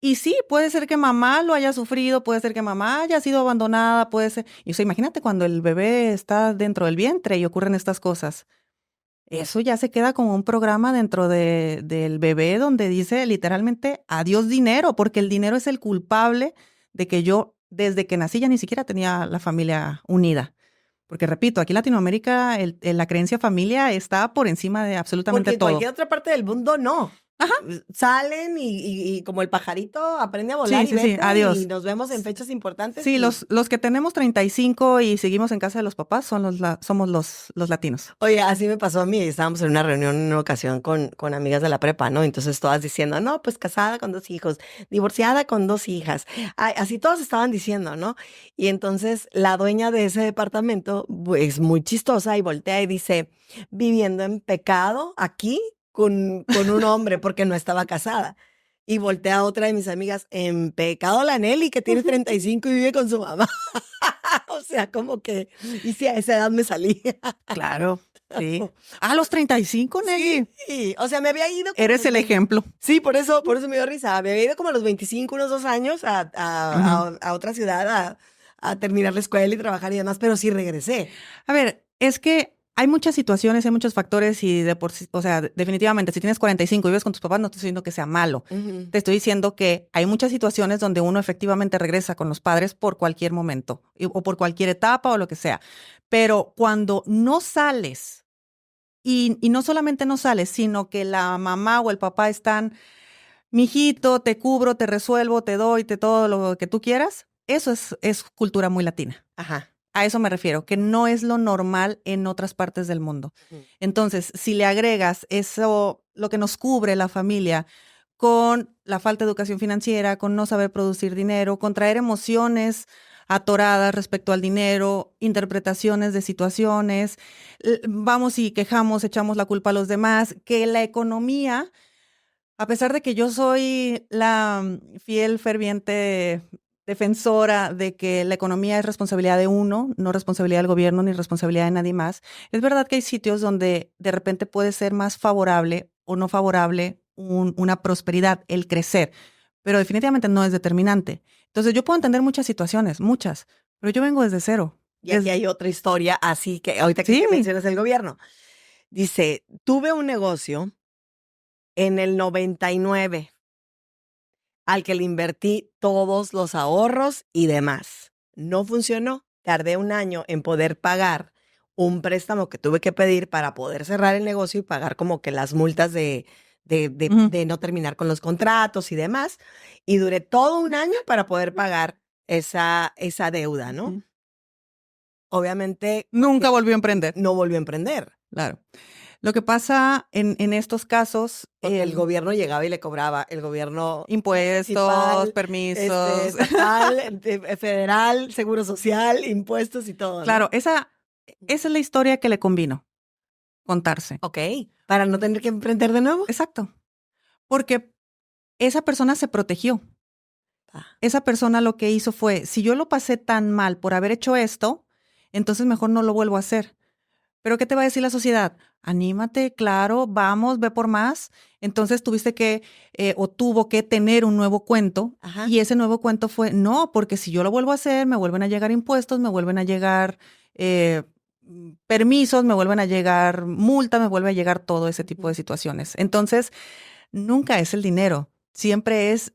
A: Y sí, puede ser que mamá lo haya sufrido, puede ser que mamá haya sido abandonada, puede ser... Y, o sea, imagínate cuando el bebé está dentro del vientre y ocurren estas cosas. Eso ya se queda como un programa dentro del bebé donde dice literalmente adiós dinero, porque el dinero es el culpable de que yo desde que nací ya ni siquiera tenía la familia unida. Porque repito, aquí en Latinoamérica la creencia familia está por encima de absolutamente
B: Porque en
A: todo.
B: cualquier otra parte del mundo no.
A: Ajá.
B: Salen y como el pajarito aprende a volar
A: Sí,
B: y
A: sí, sí,
B: vete,
A: adiós.
B: y nos vemos en fechas importantes.
A: Sí,
B: y-
A: los que tenemos 35 y seguimos en casa de los papás somos los latinos.
B: Oye, así me pasó a mí. Estábamos en una reunión en una ocasión con amigas de la prepa, ¿no? Entonces todas diciendo, no, pues casada con 2 hijos, divorciada con 2 hijas. Ay, así todas estaban diciendo, ¿no? Y entonces la dueña de ese departamento es muy chistosa y voltea y dice, viviendo en pecado aquí con un hombre porque no estaba casada. Y voltea a otra de mis amigas, en pecado la Nelly, que tiene 35 y vive con su mamá. O sea, como que, y si a esa edad me salí.
A: Claro, sí. A los 35, Negui.
B: Sí, o sea, me había ido. como
A: Eres
B: a los
A: el
B: 20.
A: ejemplo.
B: Sí, por eso me dio risa. Me había ido como a los 25, unos 2 años a otra ciudad a terminar la escuela y trabajar y demás, pero sí regresé.
A: A ver, es que hay muchas situaciones, hay muchos factores y de por sí, o sea, definitivamente, si tienes 45 y vives con tus papás, no estoy diciendo que sea malo.
B: Ujú.
A: Te estoy diciendo que hay muchas situaciones donde uno efectivamente regresa con los padres por cualquier momento o por cualquier etapa o lo que sea. Pero cuando no sales y no solamente no sales, sino que la mamá o el papá están, mijito, te cubro, te resuelvo, te doy, te todo lo que tú quieras, eso es cultura muy latina.
B: Ajá.
A: A eso me refiero, que no es lo normal en otras partes del mundo.
B: Ujú.
A: Entonces, si le agregas eso, lo que nos cubre la familia, con la falta de educación financiera, con no saber producir dinero, con traer emociones atoradas respecto al dinero, interpretaciones de situaciones, vamos y quejamos, echamos la culpa a los demás, que la economía, a pesar de que yo soy la fiel, ferviente defensora de que la economía es responsabilidad de uno, no responsabilidad del gobierno ni responsabilidad de nadie más, es verdad que hay sitios donde de repente puede ser más favorable o no favorable una prosperidad, el crecer, pero definitivamente no es determinante. Entonces yo puedo entender muchas situaciones, muchas, pero yo vengo desde cero.
B: Y aquí hay otra historia, así que ahorita que
A: Sí.
B: mencionas el gobierno. Dice, tuve un negocio en el 99 al que le invertí todos los ahorros y demás. No funcionó. Tardé un año en poder pagar un préstamo que tuve que pedir para poder cerrar el negocio y pagar como que las multas
A: Ujú.
B: de no terminar con los contratos y demás. Y duré todo un año para poder pagar esa deuda, ¿no?
A: Ujú.
B: Obviamente
A: Nunca volvió a emprender.
B: no volvió a emprender.
A: Claro. Lo que pasa en estos casos,
B: Porque el gobierno llegaba y le cobraba, el gobierno
A: impuestos,
B: municipal,
A: permisos.
B: estatal, federal, seguro social, impuestos y todo, ¿no?
A: Claro, esa es la historia que le convino contarse.
B: Ok, para no tener que emprender de nuevo.
A: Exacto. Porque esa persona se protegió.
B: Ah.
A: Esa persona lo que hizo fue, si yo lo pasé tan mal por haber hecho esto, entonces mejor no lo vuelvo a hacer. Pero ¿qué te va a decir la sociedad? Anímate, claro, vamos, ve por más. Entonces tuviste que o tuvo que tener un nuevo cuento
B: Ajá.
A: y ese nuevo cuento fue, no, porque si yo lo vuelvo a hacer, me vuelven a llegar impuestos, me vuelven a llegar permisos, me vuelven a llegar multa, me vuelve a llegar todo ese tipo de situaciones. Entonces, nunca es el dinero, siempre es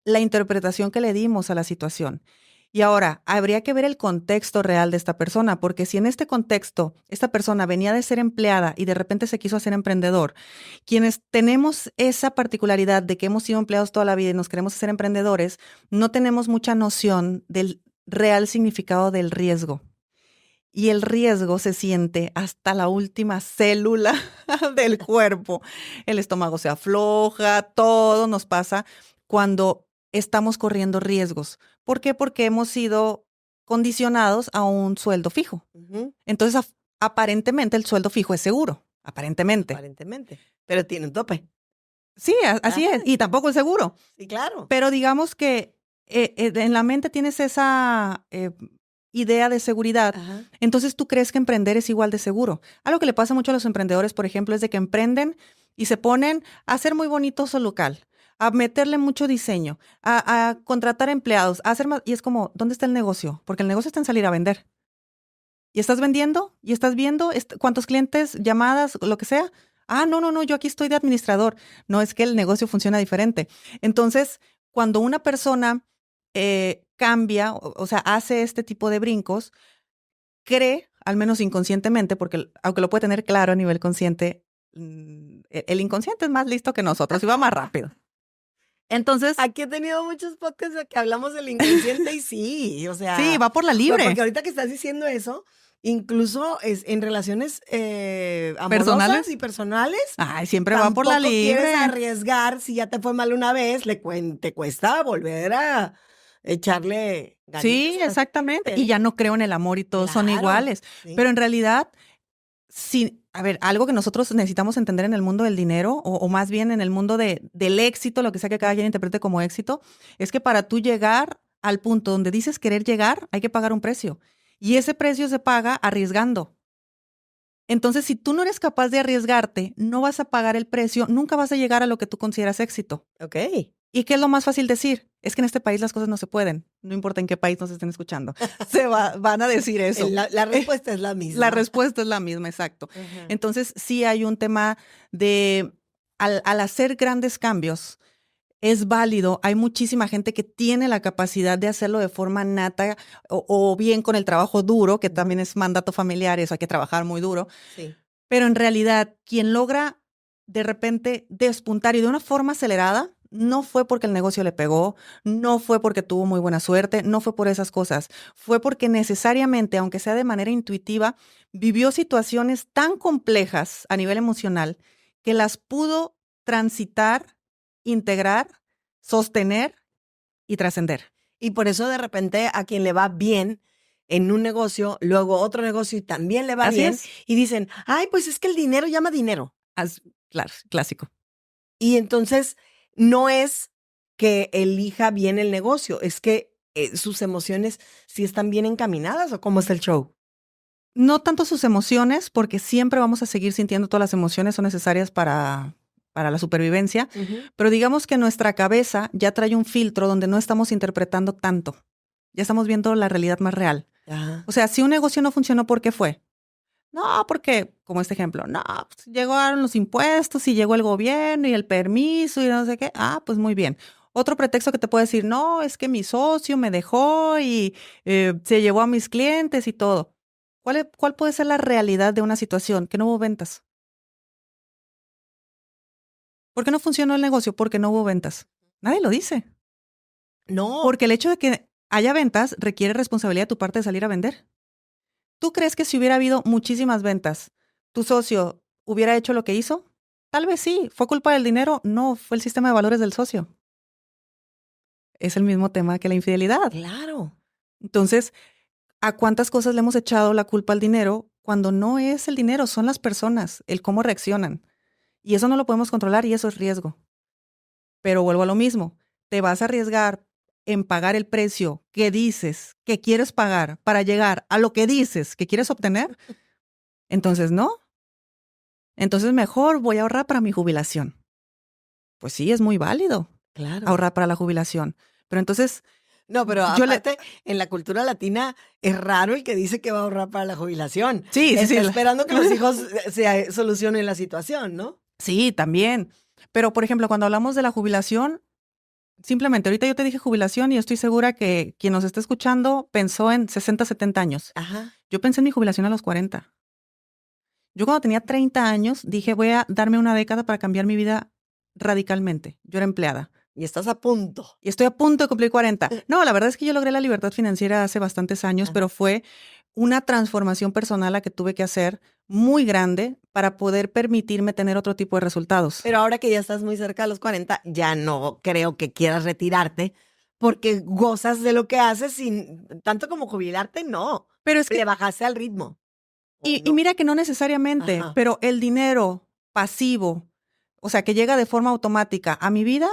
A: la interpretación que le dimos a la situación. Y ahora, habría que ver el contexto real de esta persona, porque si en este contexto esta persona venía de ser empleada y de repente se quiso hacer emprendedor, quienes tenemos esa particularidad de que hemos sido empleados toda la vida y nos queremos hacer emprendedores, no tenemos mucha noción del real significado del riesgo. Y el riesgo se siente hasta la última célula del cuerpo. El estómago se afloja, todo nos pasa cuando estamos corriendo riesgos. ¿Por qué? Porque hemos sido condicionados a un sueldo fijo.
B: Ujú,
A: Entonces, aparentemente el sueldo fijo es seguro, aparentemente.
B: aparentemente. Pero tiene un tope.
A: Sí, así
B: Ajá.
A: es, y tampoco es seguro.
B: Sí, claro.
A: Pero digamos que en la mente tienes esa idea de seguridad.
B: Ajá.
A: Entonces tú crees que emprender es igual de seguro. Algo que le pasa mucho a los emprendedores, por ejemplo, es de que emprenden y se ponen a hacer muy bonito su local, a meterle mucho diseño, a contratar empleados, a hacer más. Y es como, ¿dónde está el negocio? Porque el negocio está en salir a vender. ¿Y estás vendiendo? ¿Y estás viendo cuántos clientes, llamadas, lo que sea? Ah, no, yo aquí estoy de administrador. No, es que el negocio funciona diferente. Entonces, cuando una persona cambia, o sea, hace este tipo de brincos, cree al menos inconscientemente, porque aunque lo puede tener claro a nivel consciente, el inconsciente es más listo que nosotros y va más rápido. Entonces,
B: Aquí he tenido muchos podcasts de que hablamos del inconsciente y sí, o sea.
A: sí, va por la libre.
B: Porque ahorita que estás diciendo eso, incluso en relaciones amorosas
A: ¿Personales?
B: y personales,
A: Ay, siempre va por la
B: tampoco quieres
A: libre.
B: arriesgar. Si ya te fue mal una vez, te cuesta volver a echarle ganitas
A: Sí,
B: al
A: exactamente.
B: asunto,
A: Y ya no creo en el amor y todos son
B: Claro,
A: iguales.
B: sí.
A: Pero en realidad, sí, a ver, algo que nosotros necesitamos entender en el mundo del dinero, o más bien en el mundo del éxito, lo que sea que cada quien interprete como éxito, es que para tú llegar al punto donde dices querer llegar, hay que pagar un precio. Y ese precio se paga arriesgando. Entonces, si tú no eres capaz de arriesgarte, no vas a pagar el precio, nunca vas a llegar a lo que tú consideras éxito.
B: Ok.
A: ¿Y qué es lo más fácil decir? Es que en este país las cosas no se pueden. No importa en qué país nos estén escuchando. Van a decir eso.
B: La respuesta es la misma.
A: La respuesta es la misma, exacto.
B: Ajá.
A: Entonces, sí hay un tema de, al hacer grandes cambios, es válido. Hay muchísima gente que tiene la capacidad de hacerlo de forma nata o bien con el trabajo duro, que también es mandato familiar, eso hay que trabajar muy duro.
B: Sí.
A: Pero en realidad, quien logra de repente despuntar y de una forma acelerada, no fue porque el negocio le pegó, no fue porque tuvo muy buena suerte, no fue por esas cosas. Fue porque necesariamente, aunque sea de manera intuitiva, vivió situaciones tan complejas a nivel emocional que las pudo transitar, integrar, sostener y trascender.
B: Y por eso de repente a quien le va bien en un negocio, luego otro negocio y también le va
A: Así
B: bien,
A: es.
B: y dicen, ay, pues es que el dinero llama dinero.
A: Claro, clásico.
B: Y entonces no es que elija bien el negocio, es que sus emociones sí están bien encaminadas o cómo es el show.
A: No tanto sus emociones, porque siempre vamos a seguir sintiendo todas las emociones, son necesarias para la supervivencia, pero digamos que nuestra cabeza ya trae un filtro donde no estamos interpretando tanto, ya estamos viendo la realidad más real.
B: Ajá.
A: O sea, si un negocio no funcionó, ¿por qué fue? No, porque, como este ejemplo, no, pues llegaron los impuestos y llegó el gobierno y el permiso y no sé qué. Ah, pues muy bien. Otro pretexto que te puede decir, no, es que mi socio me dejó y se llevó a mis clientes y todo. ¿Cuál puede ser la realidad de una situación? Que no hubo ventas. ¿Por qué no funcionó el negocio? Porque no hubo ventas. Nadie lo dice.
B: No.
A: Porque el hecho de que haya ventas requiere responsabilidad de tu parte de salir a vender. ¿Tú crees que si hubiera habido muchísimas ventas, tu socio hubiera hecho lo que hizo? Tal vez sí. ¿Fue culpa del dinero? No, fue el sistema de valores del socio. Es el mismo tema que la infidelidad.
B: Claro.
A: Entonces, ¿a cuántas cosas le hemos echado la culpa al dinero cuando no es el dinero, son las personas, el cómo reaccionan? Y eso no lo podemos controlar y eso es riesgo. Pero vuelvo a lo mismo, ¿te vas a arriesgar en pagar el precio que dices que quieres pagar para llegar a lo que dices que quieres obtener? Entonces, no. Entonces, mejor voy a ahorrar para mi jubilación. Pues sí, es muy válido
B: Claro.
A: ahorrar para la jubilación. Pero entonces,
B: No, pero
A: yo le-
B: aparte, en la cultura latina es raro el que dice que va a ahorrar para la jubilación.
A: Sí, sí,
B: Está
A: sí.
B: esperando que los hijos se solucionen la situación, ¿no?
A: Sí, también. Pero, por ejemplo, cuando hablamos de la jubilación, simplemente ahorita yo te dije jubilación y estoy segura que quien nos está escuchando pensó en 60, 70 años.
B: Ajá.
A: Yo pensé en mi jubilación a los 40. Yo cuando tenía 30 años dije, voy a darme una década para cambiar mi vida radicalmente. Yo era empleada
B: Y estás a punto.
A: y estoy a punto de cumplir 40. No, la verdad es que yo logré la libertad financiera hace bastantes años,
B: Ah.
A: pero fue una transformación personal la que tuve que hacer muy grande para poder permitirme tener otro tipo de resultados.
B: Pero ahora que ya estás muy cerca de los 40, ya no creo que quieras retirarte porque gozas de lo que haces sin tanto como jubilarte, no.
A: Pero es que
B: Le bajaste al ritmo. ¿O
A: Y
B: no?
A: mira que no necesariamente,
B: Ajá.
A: pero el dinero pasivo, o sea, que llega de forma automática a mi vida,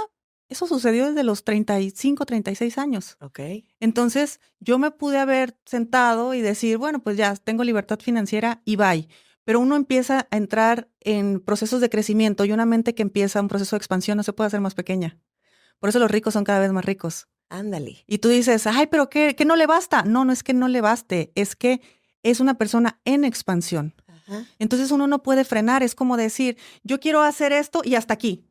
A: eso sucedió desde los 35, 36 años.
B: Ok.
A: Entonces, yo me pude haber sentado y decir, bueno, pues ya tengo libertad financiera y bye. Pero uno empieza a entrar en procesos de crecimiento y una mente que empieza un proceso de expansión no se puede hacer más pequeña. Por eso los ricos son cada vez más ricos.
B: Ándale.
A: Y tú dices, ay, pero ¿qué no le basta? No, no es que no le baste, es que es una persona en expansión.
B: Ajá.
A: Entonces uno no puede frenar, es como decir, yo quiero hacer esto y hasta aquí.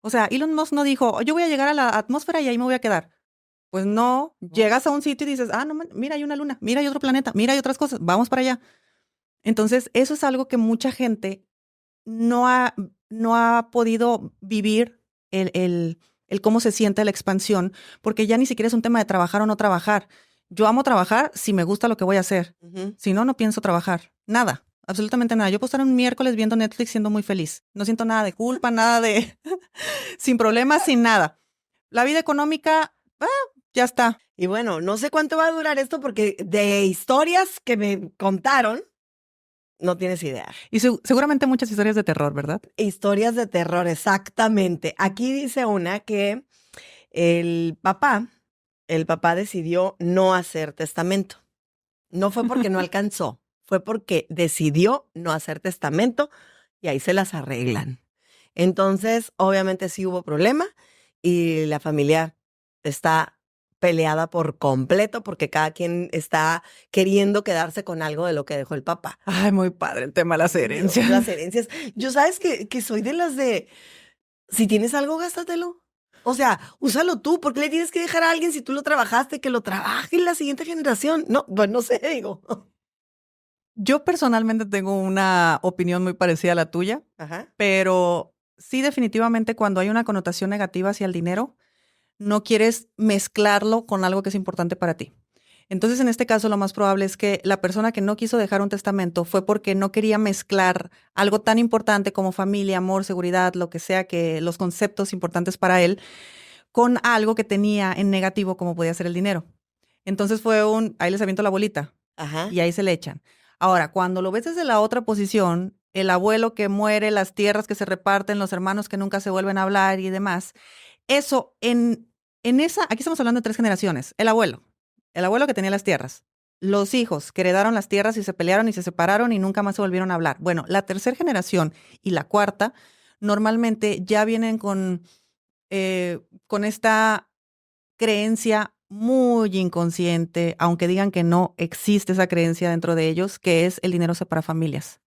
A: O sea, Elon Musk no dijo, yo voy a llegar a la atmósfera y ahí me voy a quedar. Pues no, llegas a un sitio y dices, no, mira, hay una luna, mira, hay otro planeta, mira, hay otras cosas, vamos para allá. Entonces, eso es algo que mucha gente no ha podido vivir el cómo se siente la expansión, porque ya ni siquiera es un tema de trabajar o no trabajar. Yo amo trabajar si me gusta lo que voy a hacer. Si no, no pienso trabajar. Nada, absolutamente nada. Yo puedo estar un miércoles viendo Netflix siendo muy feliz. No siento nada de culpa, nada de... sin problemas, sin nada. La vida económica, ya está.
B: Y bueno, no sé cuánto va a durar esto porque de historias que me contaron, no tienes idea.
A: Y seguramente muchas historias de terror, ¿verdad?
B: Historias de terror, exactamente. Aquí dice una que el papá decidió no hacer testamento. No fue porque no alcanzó, fue porque decidió no hacer testamento y ahí se las arreglan. Entonces, obviamente sí hubo problema y la familia está peleada por completo porque cada quien está queriendo quedarse con algo de lo que dejó el papá.
A: Ay, muy padre el tema de las herencias.
B: Las herencias. Yo sabes que soy de las de, si tienes algo, gástatelo. O sea, úsalo tú. ¿Por qué le tienes que dejar a alguien si tú lo trabajaste, que lo trabaje en la siguiente generación? No, pues no sé, digo.
A: Yo personalmente tengo una opinión muy parecida a la tuya,
B: Ajá.
A: pero sí definitivamente cuando hay una connotación negativa hacia el dinero, no quieres mezclarlo con algo que es importante para ti. Entonces, en este caso, lo más probable es que la persona que no quiso dejar un testamento fue porque no quería mezclar algo tan importante como familia, amor, seguridad, lo que sea, que los conceptos importantes para él, con algo que tenía en negativo como podía ser el dinero. Entonces fue ahí les aviento la bolita.
B: Ajá.
A: Y ahí se le echan. Ahora, cuando lo ves desde la otra posición, el abuelo que muere, las tierras que se reparten, los hermanos que nunca se vuelven a hablar y demás, eso aquí estamos hablando de 3 generaciones. El abuelo que tenía las tierras, los hijos que heredaron las tierras y se pelearon y se separaron y nunca más se volvieron a hablar. Bueno, la tercera generación y la cuarta normalmente ya vienen con esta creencia muy inconsciente, aunque digan que no existe esa creencia dentro de ellos, que es el dinero separa familias.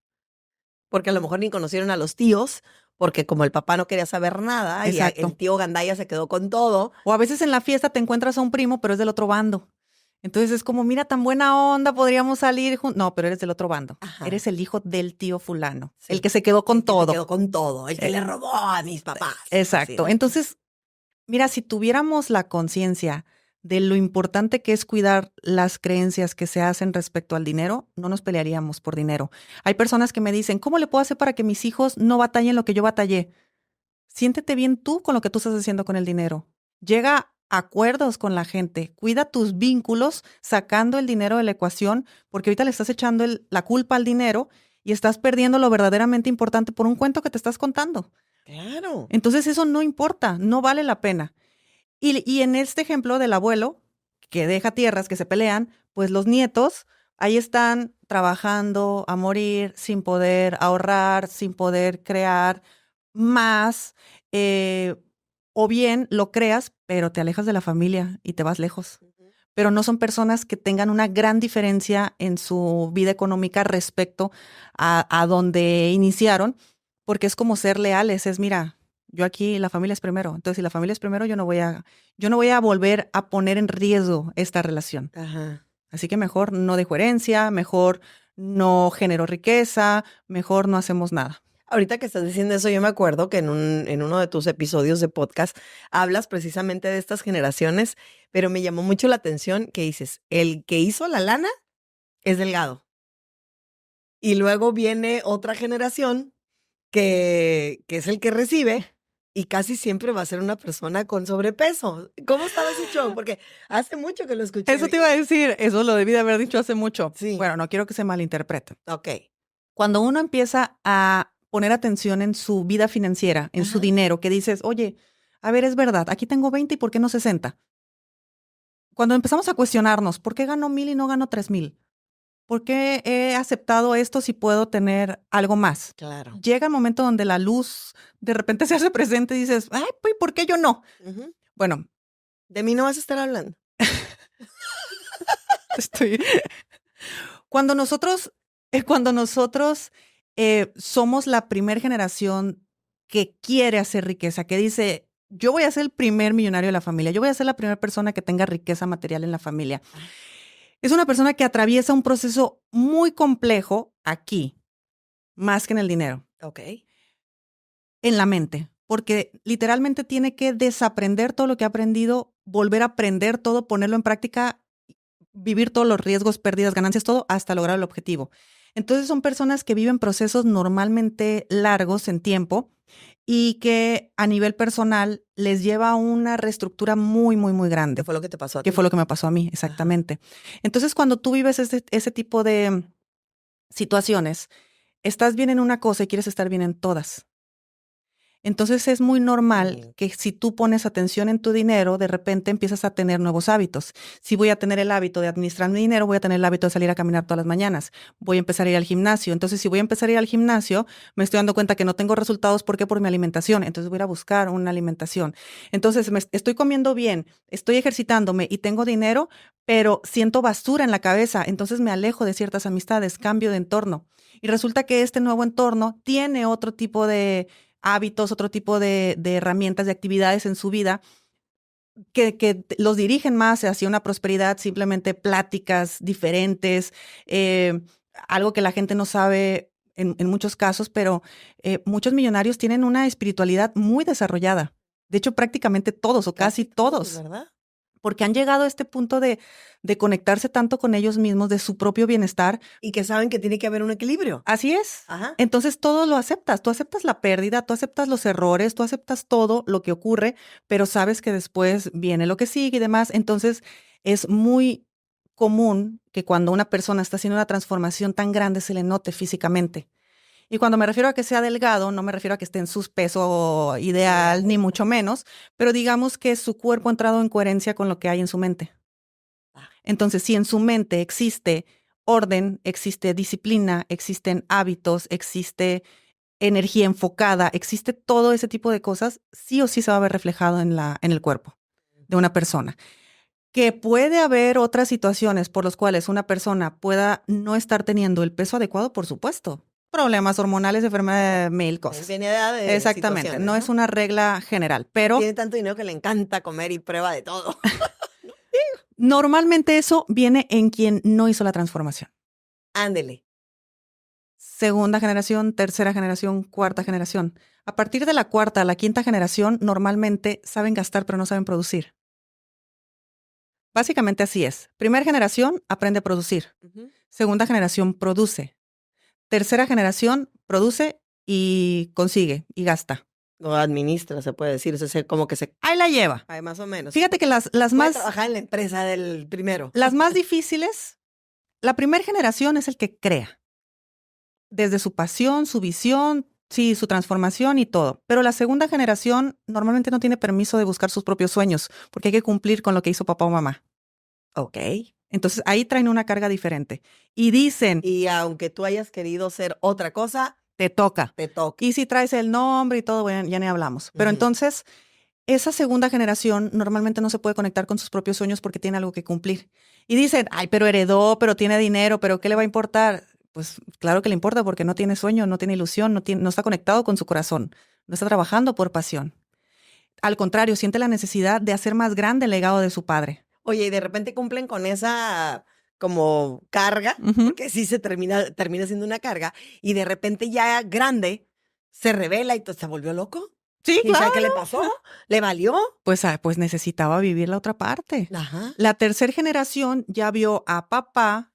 B: Porque a lo mejor ni conocieron a los tíos, porque como el papá no quería saber nada
A: Exacto.
B: y el tío Gandaya se quedó con todo.
A: O a veces en la fiesta te encuentras a un primo, pero es del otro bando. Entonces es como, mira, tan buena onda, podríamos salir juntos. No, pero eres del otro bando.
B: Ajá.
A: Eres el hijo del tío fulano,
B: Sí.
A: el que se quedó con todo.
B: Se quedó con todo, el que le robó a mis papás.
A: Exacto.
B: Sí.
A: Entonces, mira, si tuviéramos la conciencia de lo importante que es cuidar las creencias que se hacen respecto al dinero, no nos pelearíamos por dinero. Hay personas que me dicen, ¿cómo le puedo hacer para que mis hijos no batallen lo que yo batallé? Siéntete bien tú con lo que tú estás haciendo con el dinero. Llega a acuerdos con la gente. Cuida tus vínculos sacando el dinero de la ecuación, porque ahorita le estás echando la culpa al dinero y estás perdiendo lo verdaderamente importante por un cuento que te estás contando.
B: Claro.
A: Entonces eso no importa, no vale la pena. Y en este ejemplo del abuelo que deja tierras que se pelean, pues los nietos ahí están trabajando a morir sin poder ahorrar, sin poder crear más, o bien lo creas, pero te alejas de la familia y te vas lejos. Pero no son personas que tengan una gran diferencia en su vida económica respecto a donde iniciaron, porque es como ser leales, mira, yo aquí la familia es primero. Entonces, si la familia es primero, yo no voy a volver a poner en riesgo esta relación.
B: Ajá.
A: Así que mejor no dejo herencia, mejor no genero riqueza, mejor no hacemos nada.
B: Ahorita que estás diciendo eso, yo me acuerdo que en uno de tus episodios de podcast hablas precisamente de estas generaciones, pero me llamó mucho la atención que dices, el que hizo la lana es delgado. Y luego viene otra generación que es el que recibe y casi siempre va a ser una persona con sobrepeso. ¿Cómo estaba ese show? Porque hace mucho que lo escuché.
A: Eso te iba a decir, eso lo debí de haber dicho hace mucho.
B: Sí.
A: Bueno, no quiero que se malinterprete.
B: Ok.
A: Cuando uno empieza a poner atención en su vida financiera, en su dinero, que dices, oye, a ver, es verdad, aquí tengo 20 y ¿por qué no 60? Cuando empezamos a cuestionarnos, ¿por qué gano 1,000 y no gano 3,000? ¿Por qué he aceptado esto si puedo tener algo más?
B: Claro.
A: Llega el momento donde la luz de repente se hace presente y dices, ay, pues, ¿por qué yo no? Bueno.
B: De mí no vas a estar hablando.
A: Cuando nosotros somos la primera generación que quiere hacer riqueza, que dice, yo voy a ser el primer millonario de la familia, yo voy a ser la primera persona que tenga riqueza material en la familia. Es una persona que atraviesa un proceso muy complejo aquí, más que en el dinero,
B: Ok.
A: en la mente, porque literalmente tiene que desaprender todo lo que ha aprendido, volver a aprender todo, ponerlo en práctica, vivir todos los riesgos, pérdidas, ganancias, todo hasta lograr el objetivo. Entonces son personas que viven procesos normalmente largos en tiempo y que a nivel personal les lleva una reestructura muy, muy, muy grande.
B: ¿Qué fue lo que te pasó a ti?
A: Que fue lo que me pasó a mí, exactamente. Entonces, cuando tú vives ese tipo de situaciones, estás bien en una cosa y quieres estar bien en todas. Entonces es muy normal que si tú pones atención en tu dinero, de repente empiezas a tener nuevos hábitos. Si voy a tener el hábito de administrar mi dinero, voy a tener el hábito de salir a caminar todas las mañanas. Voy a empezar a ir al gimnasio. Entonces, si voy a empezar a ir al gimnasio, me estoy dando cuenta que no tengo resultados. ¿Por qué? Por mi alimentación. Entonces voy a ir a buscar una alimentación. Entonces, estoy comiendo bien, estoy ejercitándome y tengo dinero, pero siento basura en la cabeza. Entonces me alejo de ciertas amistades, cambio de entorno. Y resulta que este nuevo entorno tiene otro tipo de hábitos, otro tipo de herramientas, de actividades en su vida que los dirigen más hacia una prosperidad, simplemente pláticas diferentes, algo que la gente no sabe en muchos casos, pero muchos millonarios tienen una espiritualidad muy desarrollada. De hecho, prácticamente todos o casi todos.
B: ¿Verdad?
A: Porque han llegado a este punto de conectarse tanto con ellos mismos, de su propio bienestar.
B: Y que saben que tiene que haber un equilibrio.
A: Así es.
B: Ajá.
A: Entonces todo lo aceptas. Tú aceptas la pérdida, tú aceptas los errores, tú aceptas todo lo que ocurre, pero sabes que después viene lo que sigue y demás. Entonces es muy común que cuando una persona está haciendo una transformación tan grande se le note físicamente. Y cuando me refiero a que sea delgado, no me refiero a que esté en su peso ideal, ni mucho menos, pero digamos que su cuerpo ha entrado en coherencia con lo que hay en su mente. Entonces, si en su mente existe orden, existe disciplina, existen hábitos, existe energía enfocada, existe todo ese tipo de cosas, sí o sí se va a ver reflejado en el cuerpo de una persona. Que puede haber otras situaciones por las cuales una persona pueda no estar teniendo el peso adecuado, por supuesto. Problemas hormonales, enfermedades, mil cosas.
B: Infinidad de
A: Exactamente,
B: situaciones,
A: no es una regla general, pero
B: Tiene tanto dinero que le encanta comer y prueba de todo.
A: normalmente eso viene en quien no hizo la transformación.
B: Ándele.
A: Segunda generación, tercera generación, cuarta generación. A partir de la cuarta a la quinta generación, normalmente saben gastar, pero no saben producir. Básicamente así es. Primera generación aprende a producir. Segunda generación produce. Tercera generación produce y consigue y gasta.
B: Lo administra, se puede decir. O sea, como que se
A: Ahí la lleva.
B: cae más o menos.
A: Fíjate que las
B: Puede
A: más,
B: trabajar en la empresa del primero.
A: las más difíciles, la primera generación es el que crea. Desde su pasión, su visión, sí, su transformación y todo. Pero la segunda generación normalmente no tiene permiso de buscar sus propios sueños porque hay que cumplir con lo que hizo papá o mamá.
B: Ok.
A: Entonces ahí traen una carga diferente. Y dicen,
B: Y aunque tú hayas querido ser otra cosa,
A: te toca.
B: te toca.
A: Y si traes el nombre y todo, bueno, ya ni hablamos. Pero
B: Ujú.
A: entonces, esa segunda generación normalmente no se puede conectar con sus propios sueños porque tiene algo que cumplir. Y dicen, ay, pero heredó, pero tiene dinero, pero ¿qué le va a importar? Pues claro que le importa porque no tiene sueño, no tiene ilusión, no está conectado con su corazón, no está trabajando por pasión. Al contrario, siente la necesidad de hacer más grande el legado de su padre.
B: Oye, y de repente cumplen con esa como carga,
A: Ujú.
B: porque sí termina siendo una carga, y de repente ya grande se revela y se volvió loco.
A: Sí,
B: ¿Quién sabe
A: claro.
B: qué le pasó? ¿Le valió?
A: Pues necesitaba vivir la otra parte.
B: Ajá.
A: La tercera generación ya vio a papá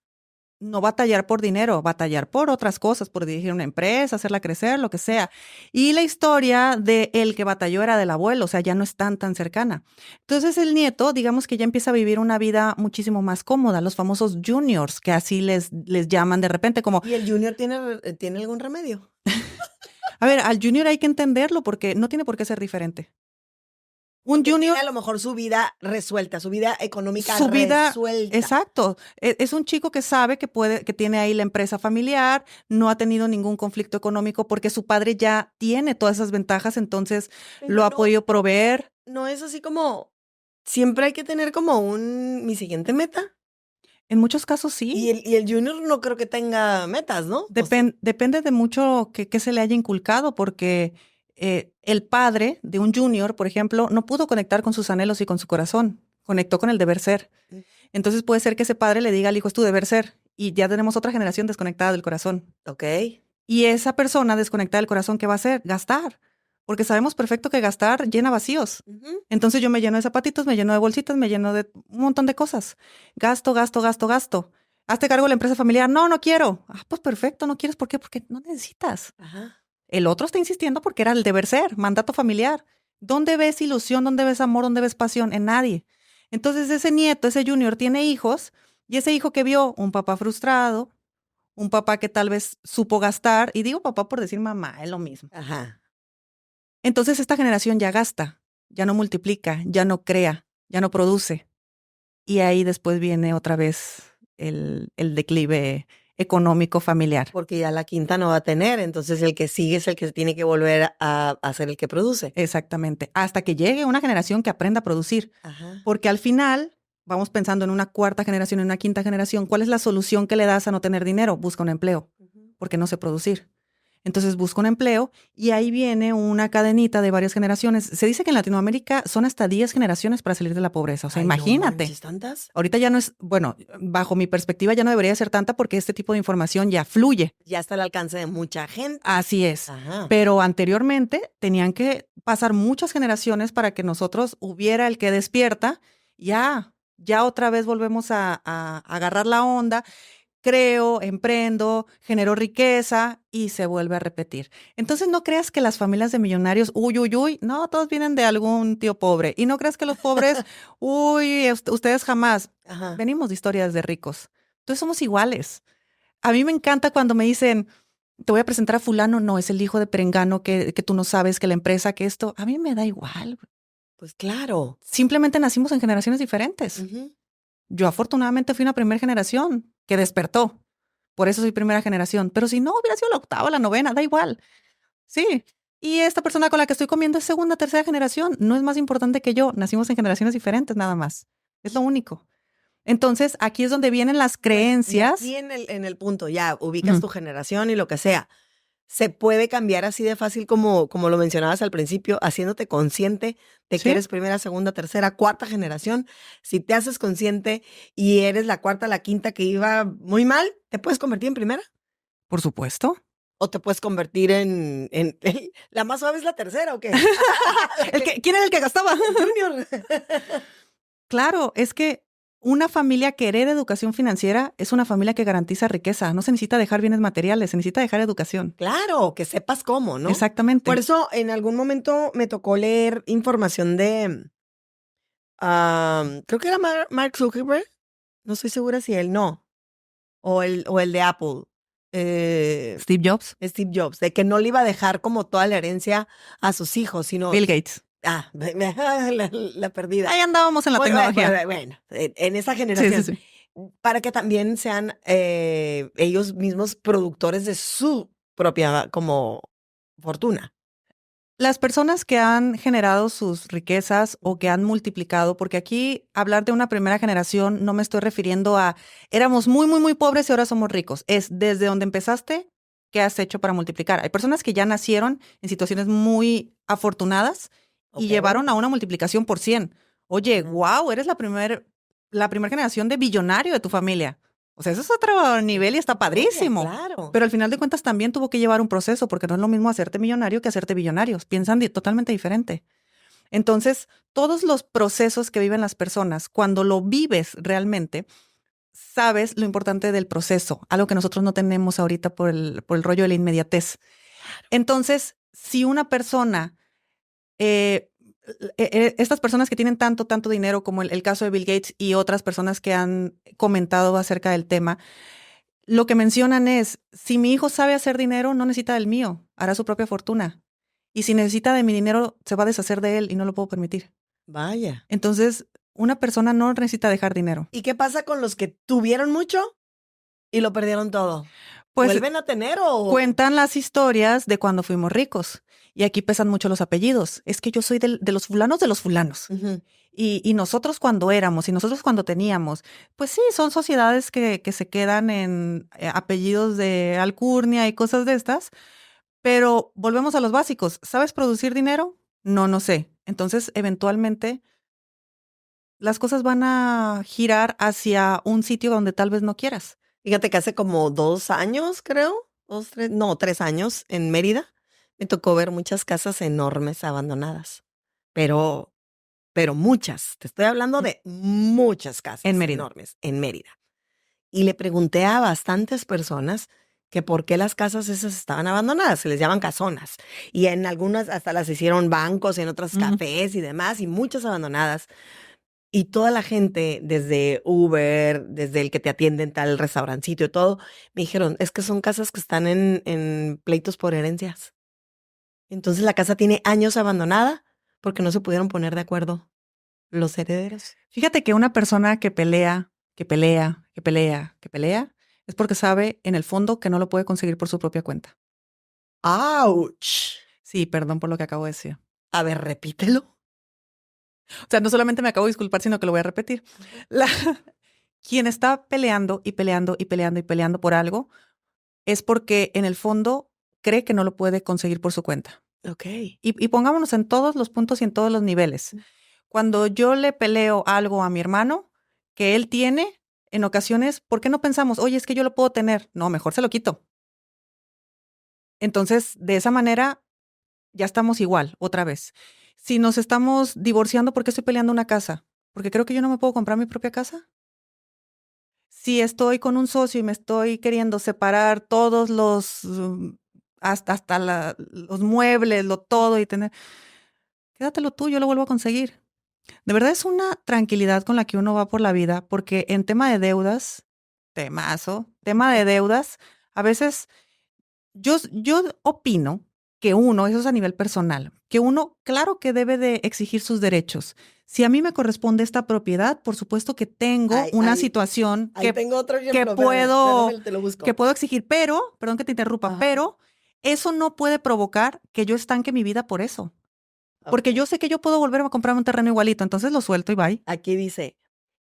A: no batallar por dinero, batallar por otras cosas, por dirigir una empresa, hacerla crecer, lo que sea. Y la historia de el que batalló era del abuelo, o sea, ya no es tan cercana. Entonces el nieto, digamos que ya empieza a vivir una vida muchísimo más cómoda, los famosos juniors, que así les llaman de repente como,
B: ¿Y el junior tiene algún remedio?
A: a ver, al junior hay que entenderlo porque no tiene por qué ser diferente. Un
B: Porque
A: junior,
B: tiene a lo mejor su vida resuelta, su vida económica
A: su vida,
B: resuelta.
A: exacto. Es un chico que sabe que tiene ahí la empresa familiar, no ha tenido ningún conflicto económico porque su padre ya tiene todas esas ventajas, entonces
B: Pero
A: lo ha
B: no,
A: podido proveer.
B: no es así como, siempre hay que tener como mi siguiente meta.
A: En muchos casos sí.
B: Y el junior no creo que tenga metas, ¿no? ¿O sí?
A: Depende de mucho que se le haya inculcado, porque el padre de un junior, por ejemplo, no pudo conectar con sus anhelos y con su corazón, conectó con el deber ser. Entonces puede ser que ese padre le diga al hijo, es tu deber ser, y ya tenemos otra generación desconectada del corazón.
B: Ok.
A: Y esa persona desconectada del corazón, ¿qué va a hacer? Gastar, porque sabemos perfecto que gastar llena vacíos. Entonces yo me lleno de zapatitos, me lleno de bolsitas, me lleno de un montón de cosas. Gasto, gasto, gasto, gasto. Hazte cargo de la empresa familiar. No, no quiero. Ah, pues perfecto, no quieres. ¿Por qué? Porque no necesitas.
B: Ajá.
A: El otro está insistiendo porque era el deber ser, mandato familiar. ¿Dónde ves ilusión? ¿Dónde ves amor? ¿Dónde ves pasión? En nadie. Entonces ese nieto, ese junior tiene hijos y ese hijo que vio un papá frustrado, un papá que tal vez supo gastar, y digo papá por decir mamá, es lo mismo.
B: Ajá.
A: Entonces esta generación ya gasta, ya no multiplica, ya no crea, ya no produce. Y ahí después viene otra vez el declive económico familiar.
B: Porque ya la quinta no va a tener, entonces el que sigue es el que tiene que volver a ser el que produce.
A: Exactamente. Hasta que llegue una generación que aprenda a producir.
B: Ajá.
A: Porque al final vamos pensando en una cuarta generación, en una quinta generación. ¿Cuál es la solución que le das a no tener dinero? Busca un empleo, porque no sé producir. Entonces busca un empleo y ahí viene una cadenita de varias generaciones. Se dice que en Latinoamérica son hasta 10 generaciones para salir de la pobreza. O sea,
B: Ay, no
A: imagínate.
B: manches, ¿tantas?
A: Ahorita ya no es, bueno, bajo mi perspectiva ya no debería ser tanta porque este tipo de información ya fluye.
B: Ya está al alcance de mucha gente.
A: Así es.
B: Ajá.
A: Pero anteriormente tenían que pasar muchas generaciones para que nosotros hubiera el que despierta. Ya otra vez volvemos a agarrar la onda. Creo, emprendo, genero riqueza y se vuelve a repetir. Entonces no creas que las familias de millonarios, uy, no, todos vienen de algún tío pobre. Y no creas que los pobres, ustedes jamás.
B: Ajá.
A: Venimos de historias de ricos. Entonces somos iguales. A mí me encanta cuando me dicen, te voy a presentar a fulano, no, es el hijo de Perengano que tú no sabes, que la empresa, que esto. A mí me da igual.
B: Pues claro.
A: Simplemente nacimos en generaciones diferentes.
B: Ujú.
A: Yo afortunadamente fui una primera generación que despertó. Por eso soy primera generación. Pero si no, hubiera sido la octava, la novena, da igual. Sí. Y esta persona con la que estoy comiendo es segunda, tercera generación. No es más importante que yo. Nacimos en generaciones diferentes, nada más. Es lo único. Entonces, aquí es donde vienen las creencias.
B: Y aquí en el punto, ya ubicas
A: Ujú.
B: tu generación y lo que sea. Se puede cambiar así de fácil como lo mencionabas al principio, haciéndote consciente de que
A: Sí.
B: eres primera, segunda, tercera, cuarta generación. Si te haces consciente y eres la cuarta, la quinta que iba muy mal, ¿te puedes convertir en primera?
A: Por supuesto.
B: ¿O te puedes convertir en la más suave es la tercera o qué?
A: ¿Quién era el que gastaba?
B: Junior.
A: Claro, es que una familia que hereda educación financiera es una familia que garantiza riqueza. No se necesita dejar bienes materiales, se necesita dejar educación.
B: Claro, que sepas cómo, ¿no?
A: Exactamente.
B: Por eso en algún momento me tocó leer información de, creo que era Mark Zuckerberg, no estoy segura si él no, o el de Apple,
A: Steve Jobs,
B: Steve Jobs, de que no le iba a dejar como toda la herencia a sus hijos, sino...
A: Bill Gates.
B: La perdida.
A: Ahí andábamos en la tecnología.
B: Bueno, en esa
A: Sí,
B: generación.
A: sí, sí.
B: Para que también sean ellos mismos productores de su propia como fortuna.
A: Las personas que han generado sus riquezas o que han multiplicado, porque aquí hablar de una primera generación no me estoy refiriendo a éramos muy, muy, muy pobres y ahora somos ricos. Es desde donde empezaste, ¿qué has hecho para multiplicar? Hay personas que ya nacieron en situaciones muy afortunadas y
B: Ok.
A: llevaron a una multiplicación por 100. Oye,
B: Ujú.
A: wow, eres la primera generación de billonario de tu familia. O sea, eso es otro nivel y está padrísimo.
B: Claro.
A: Pero al final de cuentas también tuvo que llevar un proceso, porque no es lo mismo hacerte millonario que hacerte billonarios. Piensan totalmente diferente. Entonces, todos los procesos que viven las personas, cuando lo vives realmente, sabes lo importante del proceso, algo que nosotros no tenemos ahorita por el rollo de la inmediatez. Entonces, si una persona, estas personas que tienen tanto dinero, como el caso de Bill Gates y otras personas que han comentado acerca del tema, lo que mencionan es, si mi hijo sabe hacer dinero, no necesita del mío, hará su propia fortuna. Y si necesita de mi dinero, se va a deshacer de él y no lo puedo permitir.
B: Vaya.
A: Entonces, una persona no necesita dejar dinero.
B: ¿Y qué pasa con los que tuvieron mucho y lo perdieron todo?
A: Pues
B: ¿Vuelven a tener o...?
A: cuentan las historias de cuando fuimos ricos. Y aquí pesan mucho los apellidos. Es que yo soy de los fulanos de los fulanos.
B: Ujú.
A: Y nosotros cuando éramos y nosotros cuando teníamos, pues sí, son sociedades que se quedan en apellidos de alcurnia y cosas de estas, Pero volvemos a los básicos. ¿Sabes producir dinero? No, no sé. Entonces, eventualmente, las cosas van a girar hacia un sitio donde tal vez no quieras.
B: Fíjate que hace como 2 años, creo, 3 años en Mérida, me tocó ver muchas casas enormes abandonadas, pero, pero muchas. Te estoy hablando de muchas casas
A: En Mérida.
B: enormes en Mérida. Y le pregunté a bastantes personas que por qué las casas esas estaban abandonadas, se les llaman casonas. Y en algunas hasta las hicieron bancos, en otras
A: Ujú.
B: cafés y demás, y muchas abandonadas. Y toda la gente, desde Uber, desde el que te atiende en tal restaurancito y todo, me dijeron, es que son casas que están en pleitos por herencias. Entonces la casa tiene años abandonada porque no se pudieron poner de acuerdo los herederos.
A: Fíjate que una persona que pelea, que pelea, que pelea, que pelea, es porque sabe en el fondo que no lo puede conseguir por su propia cuenta.
B: ¡Auch!
A: Sí, perdón por lo que acabo de decir.
B: A ver, repítelo.
A: O sea, no solamente me acabo de disculpar, sino que lo voy a repetir. La- Quien está peleando y peleando y peleando y peleando por algo es porque en el fondo cree que no lo puede conseguir por su cuenta.
B: Ok.
A: Y pongámonos en todos los puntos y en todos los niveles. Cuando yo le peleo algo a mi hermano que él tiene, en ocasiones, ¿por qué no pensamos, oye, es que yo lo puedo tener? No, mejor se lo quito. Entonces, de esa manera, ya estamos igual, otra vez. Si nos estamos divorciando, ¿por qué estoy peleando una casa? ¿Porque creo que yo no me puedo comprar mi propia casa? Si estoy con un socio y me estoy queriendo separar todos los, hasta los muebles, lo todo y tener, quédatelo tú, yo lo vuelvo a conseguir. De verdad es una tranquilidad con la que uno va por la vida, porque en tema de deudas, tema de deudas, a veces yo opino que uno, eso es a nivel personal, que uno, claro que debe de exigir sus derechos. Si a mí me corresponde esta propiedad, por supuesto que tengo una situación
B: Ahí tengo otro ejemplo. Te lo busco.
A: que puedo exigir, pero, perdón que te interrumpa,
B: Ajá.
A: pero eso no puede provocar que yo estanque mi vida por eso. Porque
B: Ok.
A: yo sé que yo puedo volver a comprarme un terreno igualito, entonces lo suelto y bye.
B: Aquí dice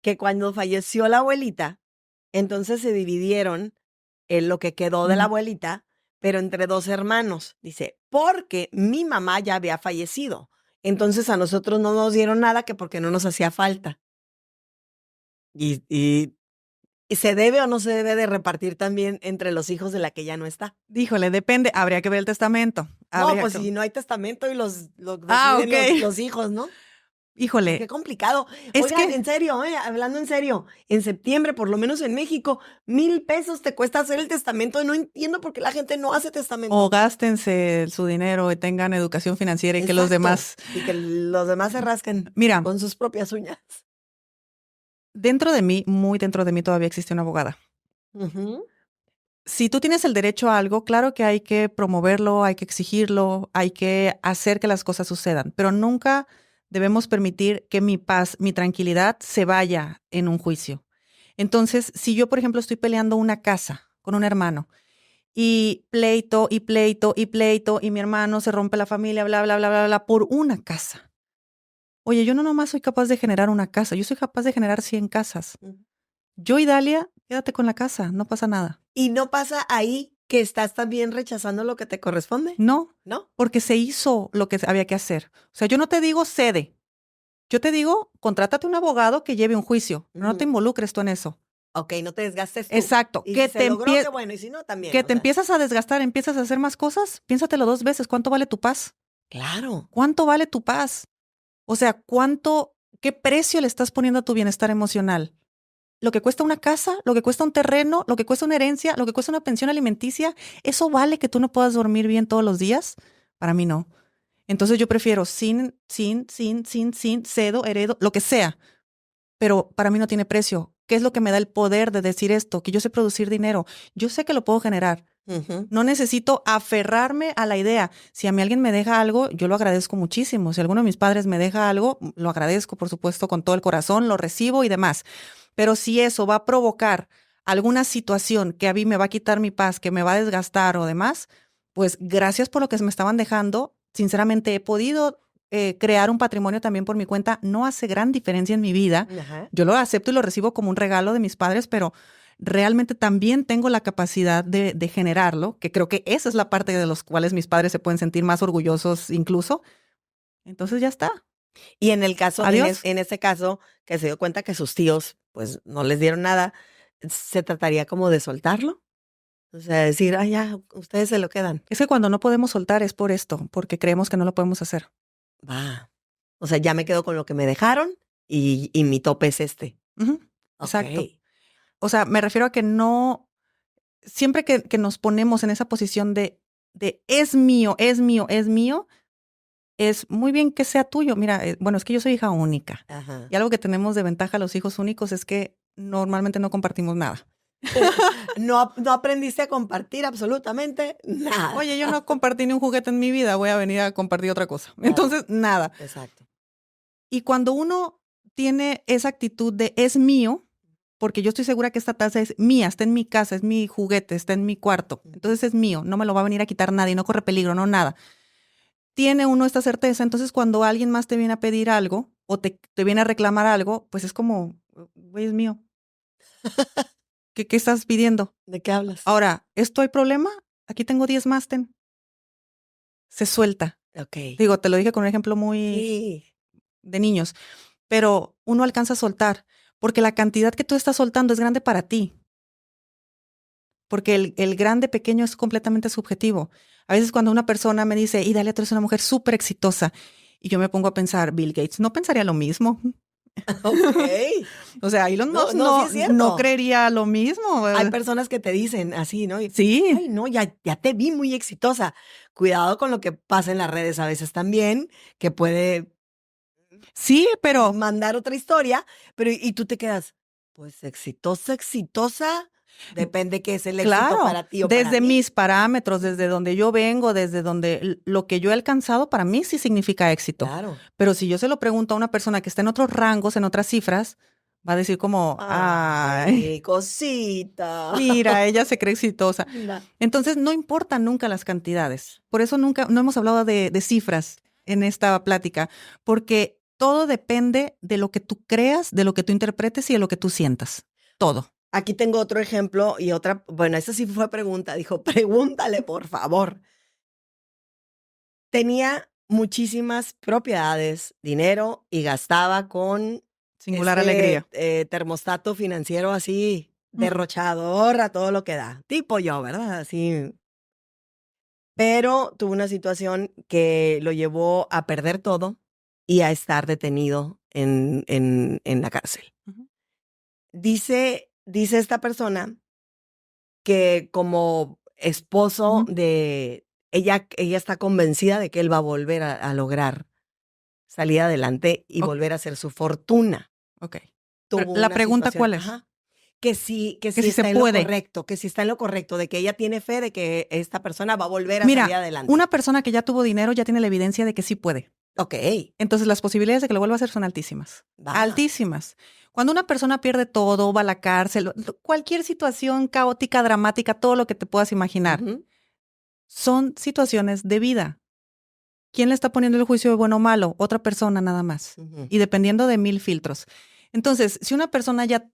B: que cuando falleció la abuelita, entonces se dividieron en lo que quedó de la abuelita, pero entre 2 hermanos. Dice, porque mi mamá ya había fallecido. Entonces a nosotros no nos dieron nada que porque no nos hacía falta. Y se debe o no se debe de repartir también entre los hijos de la que ya no está.
A: Híjole, depende, habría que ver el testamento.
B: No,
A: Habría
B: pues
A: que-
B: si no hay testamento y los
A: Ah,
B: deciden
A: ok.
B: los hijos, ¿no? Qué
A: Híjole,
B: complicado.
A: es
B: Oigan,
A: que,
B: en serio, hablando en serio, en septiembre, por lo menos en México, 1,000 pesos te cuesta hacer el testamento. No entiendo por qué la gente no hace testamento.
A: o gástense su dinero y tengan educación financiera y que los
B: Exacto.
A: demás.
B: Y que los demás se rasquen
A: Mira,
B: con sus propias uñas.
A: dentro de mí, muy dentro de mí todavía existe una abogada.
B: Ujú.
A: Si tú tienes el derecho a algo, claro que hay que promoverlo, hay que exigirlo, hay que hacer que las cosas sucedan, pero nunca debemos permitir que mi paz, mi tranquilidad se vaya en un juicio. Entonces, si yo, por ejemplo, estoy peleando una casa con un hermano y pleito y pleito y pleito y mi hermano se rompe la familia, bla, bla, bla, bla, bla, por una casa. Oye, yo no nomás soy capaz de generar una casa, yo soy capaz de generar 100 casas.
B: Ujú.
A: Yo y Dalia, quédate con la casa, no pasa nada.
B: Y no pasa ahí que estás también rechazando lo que te corresponde,
A: No,
B: ¿no?
A: porque se hizo lo que había que hacer. O sea, yo no te digo cede. Yo te digo, contrátate un abogado que lleve un juicio. Pero no te
B: Ujú.
A: involucres tú en eso.
B: Ok, no te desgastes tú.
A: Exacto.
B: Y
A: Que
B: si se
A: te,
B: logró, qué bueno. Y si no, también.
A: que
B: o
A: te
B: sea,
A: empiezas a desgastar, empiezas a hacer más cosas, piénsatelo 2 veces. ¿Cuánto vale tu paz?
B: claro.
A: ¿Cuánto vale tu paz? O sea, qué precio le estás poniendo a tu bienestar emocional? Lo que cuesta una casa, lo que cuesta un terreno, lo que cuesta una herencia, lo que cuesta una pensión alimenticia, ¿eso vale que tú no puedas dormir bien todos los días? Para mí no. Entonces yo prefiero sin, cedo, heredo, lo que sea. Pero para mí no tiene precio. ¿Qué es lo que me da el poder de decir esto? Que yo sé producir dinero. Yo sé que lo puedo generar.
B: Ujú.
A: No necesito aferrarme a la idea. Si a mí alguien me deja algo, yo lo agradezco muchísimo. Si alguno de mis padres me deja algo, lo agradezco, por supuesto, con todo el corazón, lo recibo y demás. Pero si eso va a provocar alguna situación que a mí me va a quitar mi paz, que me va a desgastar o demás, pues gracias por lo que me estaban dejando. Sinceramente, he podido crear un patrimonio también por mi cuenta. No hace gran diferencia en mi vida.
B: Ajá.
A: Yo lo acepto y lo recibo como un regalo de mis padres, pero realmente también tengo la capacidad de generarlo, que creo que esa es la parte de los cuales mis padres se pueden sentir más orgullosos incluso. Entonces ya está.
B: Y en el caso,
A: Adiós.
B: en ese caso, que se dio cuenta que sus tíos, pues, no les dieron nada, ¿se trataría como de soltarlo? O sea, decir, ah, ya, ustedes se lo quedan.
A: Es que cuando no podemos soltar es por esto, porque creemos que no lo podemos hacer.
B: Va. O sea, ya me quedo con lo que me dejaron y mi tope es este.
A: Ujú, exacto.
B: Ok.
A: O sea, me refiero a que no, siempre que nos ponemos en esa posición de es mío, es mío, es mío, es muy bien que sea tuyo. Mira, bueno, es que yo soy hija única.
B: Ajá.
A: Y algo que tenemos de ventaja los hijos únicos es que normalmente no compartimos nada.
B: No aprendiste a compartir absolutamente nada.
A: Oye, yo no compartí ni un juguete en mi vida, voy a venir a compartir otra cosa.
B: Claro.
A: Entonces, nada.
B: Exacto.
A: Y cuando uno tiene esa actitud de es mío, porque yo estoy segura que esta taza es mía, está en mi casa, es mi juguete, está en mi cuarto, entonces es mío, no me lo va a venir a quitar nadie, no corre peligro, no nada. Tiene uno esta certeza, entonces cuando alguien más te viene a pedir algo o te viene a reclamar algo, pues es como, güey, es mío. ¿Qué estás pidiendo?
B: ¿De qué hablas?
A: Ahora, ¿esto hay problema? Aquí tengo 10 más, ten. Se suelta.
B: Ok.
A: Digo, te lo dije con un ejemplo muy
B: Sí.
A: de niños, pero uno alcanza a soltar, porque la cantidad que tú estás soltando es grande para ti. Porque el grande pequeño es completamente subjetivo. A veces cuando una persona me dice, y Dalia, tú eres una mujer súper exitosa, y yo me pongo a pensar, Bill Gates no pensaría lo mismo.
B: Ok.
A: O sea, Elon
B: No,
A: Musk
B: no, sí es cierto.
A: no creería lo mismo.
B: Hay personas que te dicen así, ¿no? Y,
A: Sí,
B: ay, no, ya te vi muy exitosa. Cuidado con lo que pasa en las redes a veces también, que puede
A: sí, pero
B: mandar otra historia, pero y tú te quedas, pues exitosa, depende qué es el éxito
A: claro,
B: para ti o para
A: desde
B: mí.
A: mis parámetros, desde donde yo vengo, desde donde lo que yo he alcanzado, para mí sí significa éxito.
B: Claro.
A: Pero si yo se lo pregunto a una persona que está en otros rangos, en otras cifras, va a decir como, ay,
B: Ay, cosita.
A: mira, ella se cree exitosa.
B: Linda.
A: Entonces, no importan nunca las cantidades. Por eso no hemos hablado de cifras en esta plática, porque todo depende de lo que tú creas, de lo que tú interpretes y de lo que tú sientas. Todo.
B: Aquí tengo otro ejemplo y otra, bueno, esa sí fue pregunta, dijo, pregúntale, por favor. Tenía muchísimas propiedades, dinero y gastaba con
A: Singular alegría.
B: termostato financiero así,
A: Mm.
B: derrochador a todo lo que da. Tipo yo, ¿verdad? Así. Pero tuvo una situación que lo llevó a perder todo y a estar detenido en la cárcel.
A: Ujú.
B: Dice esta persona que como esposo
A: Ujú.
B: de ella está convencida de que él va a volver a lograr salir adelante y
A: Ok.
B: volver a hacer su fortuna.
A: Ok.
B: Tuvo
A: La
B: una
A: pregunta,
B: situación,
A: ¿cuál es?
B: ajá, que sí
A: si
B: está
A: se
B: en lo
A: puede.
B: correcto, que sí está en lo correcto, de que ella tiene fe de que esta persona va a volver a
A: Mira,
B: salir adelante.
A: una persona que ya tuvo dinero ya tiene la evidencia de que sí puede.
B: Ok,
A: Entonces, las posibilidades de que lo vuelva a hacer son altísimas.
B: va.
A: Altísimas. Cuando una persona pierde todo, va a la cárcel, cualquier situación caótica, dramática, todo lo que te puedas imaginar,
B: Ujú.
A: son situaciones de vida. ¿Quién le está poniendo el juicio de bueno o malo? Otra persona nada más.
B: Ujú.
A: Y dependiendo de 1000 filtros. Entonces, si una persona ya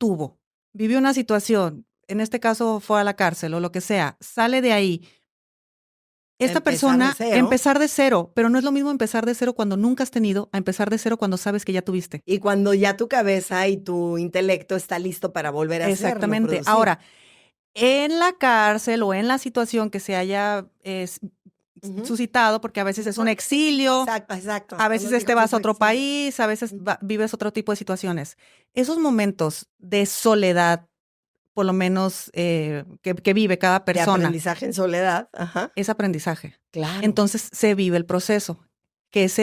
A: vivió una situación, en este caso fue a la cárcel o lo que sea, sale de ahí, esta
B: Empezar de
A: persona,
B: cero.
A: empezar de cero, pero no es lo mismo empezar de cero cuando nunca has tenido, a empezar de cero cuando sabes que ya tuviste.
B: Y cuando ya tu cabeza y tu intelecto está listo para volver a hacerlo,
A: Exactamente.
B: producir.
A: Ahora, en la cárcel o en la situación que se haya
B: Ujú.
A: suscitado, porque a veces es un exilio,
B: Exacto.
A: a veces
B: Unos
A: vas a
B: hijos
A: otro
B: exilio.
A: país, a veces
B: Ujú.
A: vives otro tipo de situaciones. Esos momentos de soledad, por lo menos que vive cada
B: De
A: persona,
B: aprendizaje en soledad. Ajá.
A: es aprendizaje.
B: Claro.
A: Entonces se vive el proceso, que es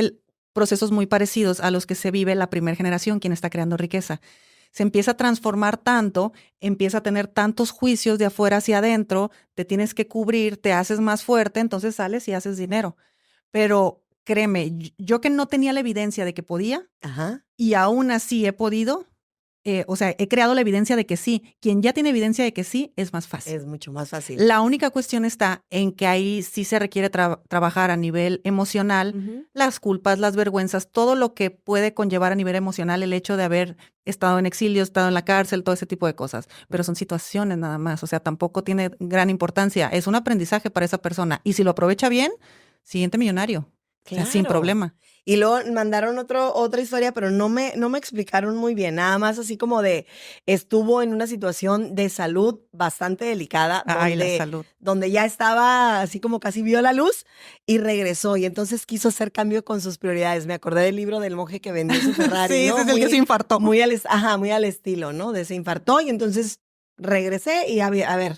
A: procesos muy parecidos a los que se vive la primera generación, quien está creando riqueza. Se empieza a transformar tanto, empieza a tener tantos juicios de afuera hacia adentro, te tienes que cubrir, te haces más fuerte, entonces sales y haces dinero. Pero créeme, yo que no tenía la evidencia de que podía
B: Ajá.
A: y aún así he podido, o sea, he creado la evidencia de que sí. Quien ya tiene evidencia de que sí, es más fácil.
B: Es mucho más fácil.
A: La única cuestión está en que ahí sí se requiere trabajar a nivel emocional,
B: Ujú.
A: las culpas, las vergüenzas, todo lo que puede conllevar a nivel emocional el hecho de haber estado en exilio, estado en la cárcel, todo ese tipo de cosas. Pero son situaciones nada más, o sea, tampoco tiene gran importancia. Es un aprendizaje para esa persona. Y si lo aprovecha bien, siguiente millonario. O sea, sin
B: Claro.
A: problema.
B: Y luego mandaron otra historia, pero no me explicaron muy bien. Nada más así como de estuvo en una situación de salud bastante delicada,
A: Ay, la salud.
B: donde ya estaba así como casi vio la luz y regresó. Y entonces quiso hacer cambio con sus prioridades. Me acordé del libro del monje que vendió su Ferrari,
A: Sí,
B: ¿no?
A: ese es el que se infartó.
B: Muy muy al estilo, ¿no? De se infartó y entonces regresé y a ver,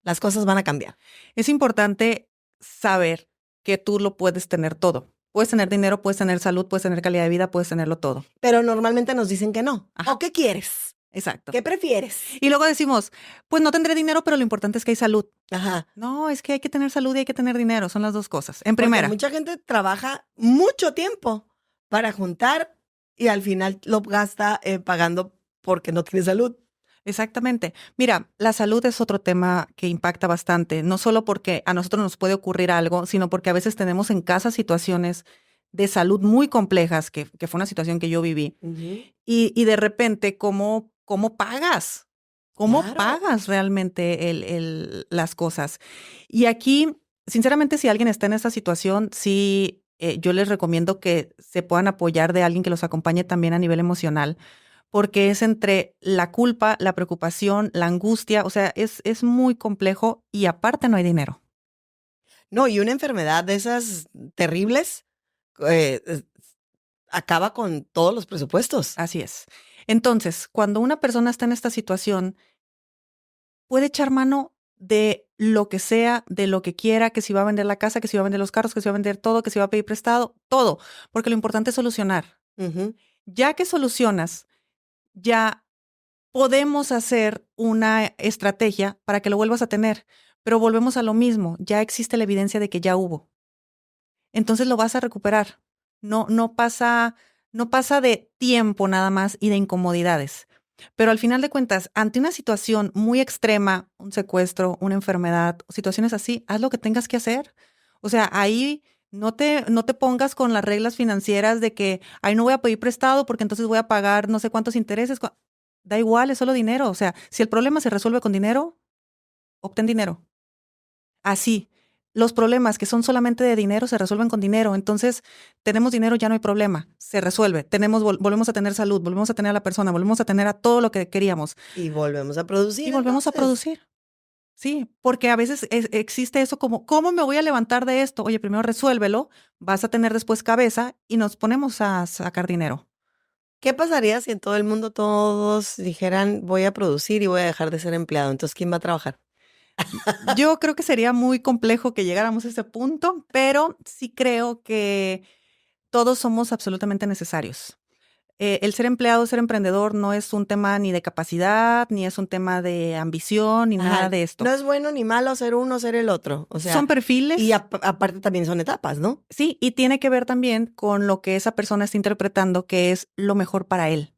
B: las cosas van a cambiar.
A: Es importante saber que tú lo puedes tener todo. Puedes tener dinero, puedes tener salud, puedes tener calidad de vida, puedes tenerlo todo.
B: Pero normalmente nos dicen que no.
A: Ajá.
B: ¿O qué quieres?
A: Exacto.
B: ¿Qué prefieres?
A: Y luego decimos, pues no tendré dinero, pero lo importante es que hay salud.
B: Ajá.
A: No, es que hay que tener salud y hay que tener dinero. Son las dos cosas. En
B: Porque
A: primera.
B: mucha gente trabaja mucho tiempo para juntar y al final lo gasta pagando porque no tiene salud.
A: Exactamente. Mira, la salud es otro tema que impacta bastante, no solo porque a nosotros nos puede ocurrir algo, sino porque a veces tenemos en casa situaciones de salud muy complejas, que fue una situación que yo viví. Y de repente, ¿cómo pagas? ¿Cómo
B: Claro.
A: pagas realmente las cosas? Y aquí, sinceramente, si alguien está en esa situación, sí, yo les recomiendo que se puedan apoyar de alguien que los acompañe también a nivel emocional, porque es entre la culpa, la preocupación, la angustia, o sea, es muy complejo y aparte no hay dinero.
B: No, y una enfermedad de esas terribles acaba con todos los presupuestos.
A: Así es. Entonces, cuando una persona está en esta situación, puede echar mano de lo que sea, de lo que quiera, que si va a vender la casa, que si va a vender los carros, que si va a vender todo, que si va a pedir prestado, todo, porque lo importante es solucionar.
B: Ujú.
A: Ya que solucionas, ya podemos hacer una estrategia para que lo vuelvas a tener, pero volvemos a lo mismo, ya existe la evidencia de que ya hubo. Entonces lo vas a recuperar. No pasa de tiempo nada más y de incomodidades. Pero al final de cuentas, ante una situación muy extrema, un secuestro, una enfermedad, situaciones así, haz lo que tengas que hacer. O sea, ahí no te pongas con las reglas financieras de que, ay, no voy a pedir prestado porque entonces voy a pagar no sé cuántos intereses. Da igual, es solo dinero. O sea, si el problema se resuelve con dinero, obtén dinero. Así. Los problemas que son solamente de dinero se resuelven con dinero. Entonces, tenemos dinero, ya no hay problema. Se resuelve. Volvemos a tener salud, volvemos a tener a la persona, volvemos a tener a todo lo que queríamos.
B: Y volvemos a producir.
A: Y volvemos a
B: entonces.
A: producir. Sí, porque a veces existe eso como, ¿cómo me voy a levantar de esto? Oye, primero resuélvelo, vas a tener después cabeza y nos ponemos a sacar dinero.
B: ¿Qué pasaría si en todo el mundo todos dijeran voy a producir y voy a dejar de ser empleado? Entonces, ¿quién va a trabajar?
A: Yo creo que sería muy complejo que llegáramos a ese punto, pero sí creo que todos somos absolutamente necesarios. El ser empleado, ser emprendedor no es un tema ni de capacidad, ni es un tema de ambición, ni
B: Ajá.
A: nada de esto.
B: No es bueno ni malo ser uno o ser el otro. O sea,
A: Son perfiles.
B: y aparte también son etapas, ¿no?
A: Sí, y tiene que ver también con lo que esa persona está interpretando que es lo mejor para él.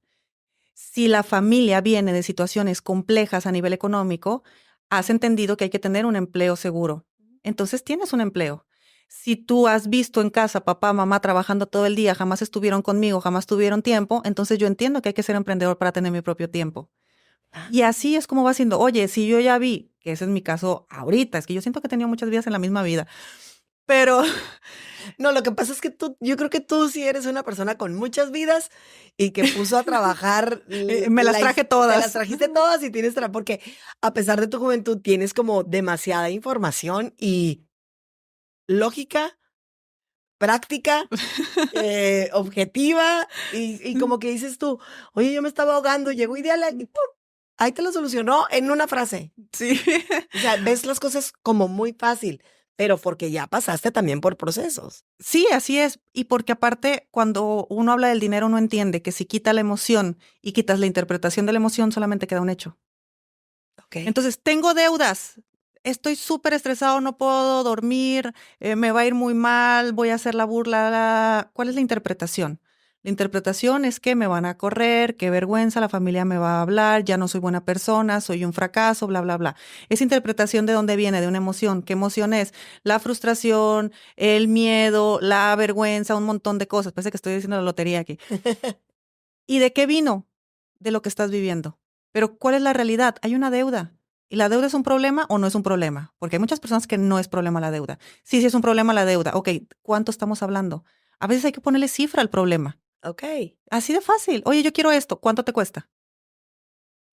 A: Si la familia viene de situaciones complejas a nivel económico, has entendido que hay que tener un empleo seguro. Entonces tienes un empleo. Si tú has visto en casa papá, mamá trabajando todo el día, jamás estuvieron conmigo, jamás tuvieron tiempo, entonces yo entiendo que hay que ser emprendedor para tener mi propio tiempo. Y así es como va siendo. Oye, si yo ya vi, que ese es mi caso ahorita, es que yo siento que he tenido muchas vidas en la misma vida, pero
B: No, lo que pasa es que yo creo que tú sí eres una persona con muchas vidas y que puso a trabajar.
A: me las traje todas.
B: Te las trajiste todas y tienes porque a pesar de tu juventud tienes como demasiada información y lógica, práctica, objetiva y como que dices tú, oye, yo me estaba ahogando, llegó Ideal y ¡pum! Ahí te lo solucionó en una frase.
A: Sí.
B: O sea, ves las cosas como muy fácil, pero porque ya pasaste también por procesos.
A: Sí, así es. Y porque aparte, cuando uno habla del dinero, uno entiende que si quita la emoción y quitas la interpretación de la emoción, solamente queda un hecho.
B: Okay.
A: Entonces, tengo deudas, estoy súper estresado, no puedo dormir, me va a ir muy mal, voy a hacer la burla. ¿Cuál es la interpretación? La interpretación es que me van a correr, qué vergüenza, la familia me va a hablar, ya no soy buena persona, soy un fracaso, bla, bla, bla. Esa interpretación de dónde viene, de una emoción. ¿Qué emoción es? La frustración, el miedo, la vergüenza, un montón de cosas. Parece que estoy diciendo la lotería aquí. ¿Y de qué vino? De lo que estás viviendo. Pero ¿cuál es la realidad? Hay una deuda. ¿Y la deuda es un problema o no es un problema? Porque hay muchas personas que no es problema la deuda. Sí, sí es un problema la deuda. Ok, ¿cuánto estamos hablando? A veces hay que ponerle cifra al problema.
B: Ok.
A: Así de fácil. Oye, yo quiero esto. ¿Cuánto te cuesta?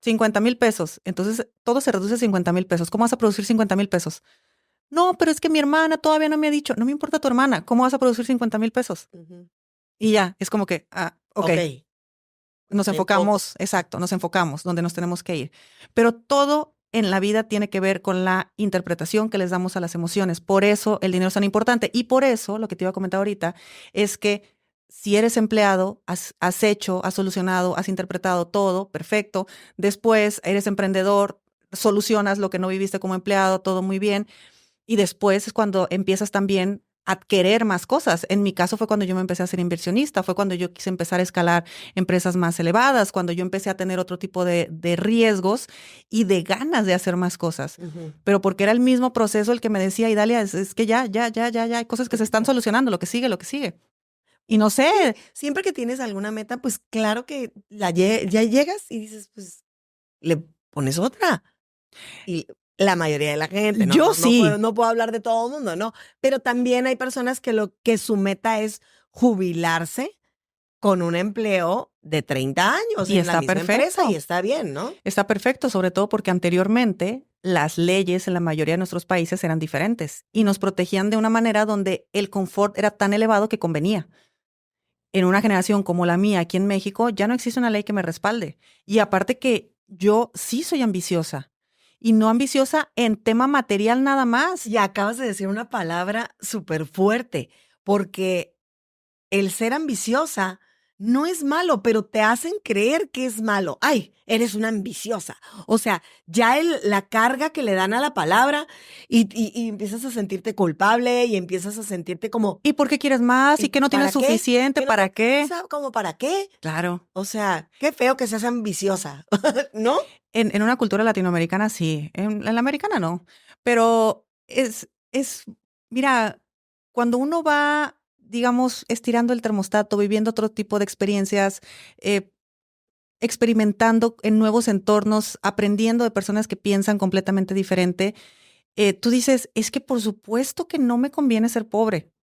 A: 50,000 pesos. Entonces, todo se reduce a 50,000 pesos. ¿Cómo vas a producir 50,000 pesos? No, pero es que mi hermana todavía no me ha dicho. No me importa tu hermana. ¿Cómo vas a producir 50,000 pesos?
B: Ujú.
A: Y ya, es como que, ok.
B: Ok.
A: Nos
B: Me
A: enfocamos, exacto, nos enfocamos donde nos tenemos que ir. Pero todo en la vida tiene que ver con la interpretación que les damos a las emociones. Por eso el dinero es tan importante. Y por eso, lo que te iba a comentar ahorita, es que si eres empleado, has hecho, has solucionado, has interpretado todo, perfecto. Después eres emprendedor, solucionas lo que no viviste como empleado, todo muy bien. Y después es cuando empiezas también a querer más cosas. En mi caso fue cuando yo me empecé a ser inversionista, fue cuando yo quise empezar a escalar empresas más elevadas, cuando yo empecé a tener otro tipo de riesgos y de ganas de hacer más cosas.
B: Ujú.
A: Pero porque era el mismo proceso el que me decía, Idalia, es que ya, hay cosas que se están solucionando, lo que sigue, lo que sigue. Y no sé,
B: Siempre que tienes alguna meta, pues claro que ya llegas y dices, pues le pones otra. Y la mayoría de la gente, no,
A: yo
B: no,
A: sí.
B: no puedo hablar de todo el mundo, no. Pero también hay personas que su meta es jubilarse con un empleo de 30 años
A: Y
B: en la
A: está
B: misma empresa y
A: perfecto.
B: está bien, ¿no?
A: Está perfecto, sobre todo porque anteriormente las leyes en la mayoría de nuestros países eran diferentes y nos protegían de una manera donde el confort era tan elevado que convenía. En una generación como la mía aquí en México ya no existe una ley que me respalde. Y aparte que yo sí soy ambiciosa y no ambiciosa en tema material nada más.
B: Y acabas de decir una palabra súper fuerte, porque el ser ambiciosa no es malo, pero te hacen creer que es malo. Ay, eres una ambiciosa. O sea, ya la carga que le dan a la palabra y empiezas a sentirte culpable y empiezas a sentirte como,
A: ¿Y por qué quieres más? ¿Y que no
B: ¿para
A: tienes
B: qué?
A: suficiente?
B: ¿Que no
A: ¿Para
B: te
A: qué?
B: alcanza? ¿Como para qué?
A: Claro.
B: O sea, qué feo que seas ambiciosa, ¿no?
A: En una cultura latinoamericana sí, en la americana no. Pero mira, cuando uno va, digamos, estirando el termostato, viviendo otro tipo de experiencias, eh, experimentando en nuevos entornos, aprendiendo de personas que piensan completamente diferente, tú dices, es que por supuesto que no me conviene ser pobre.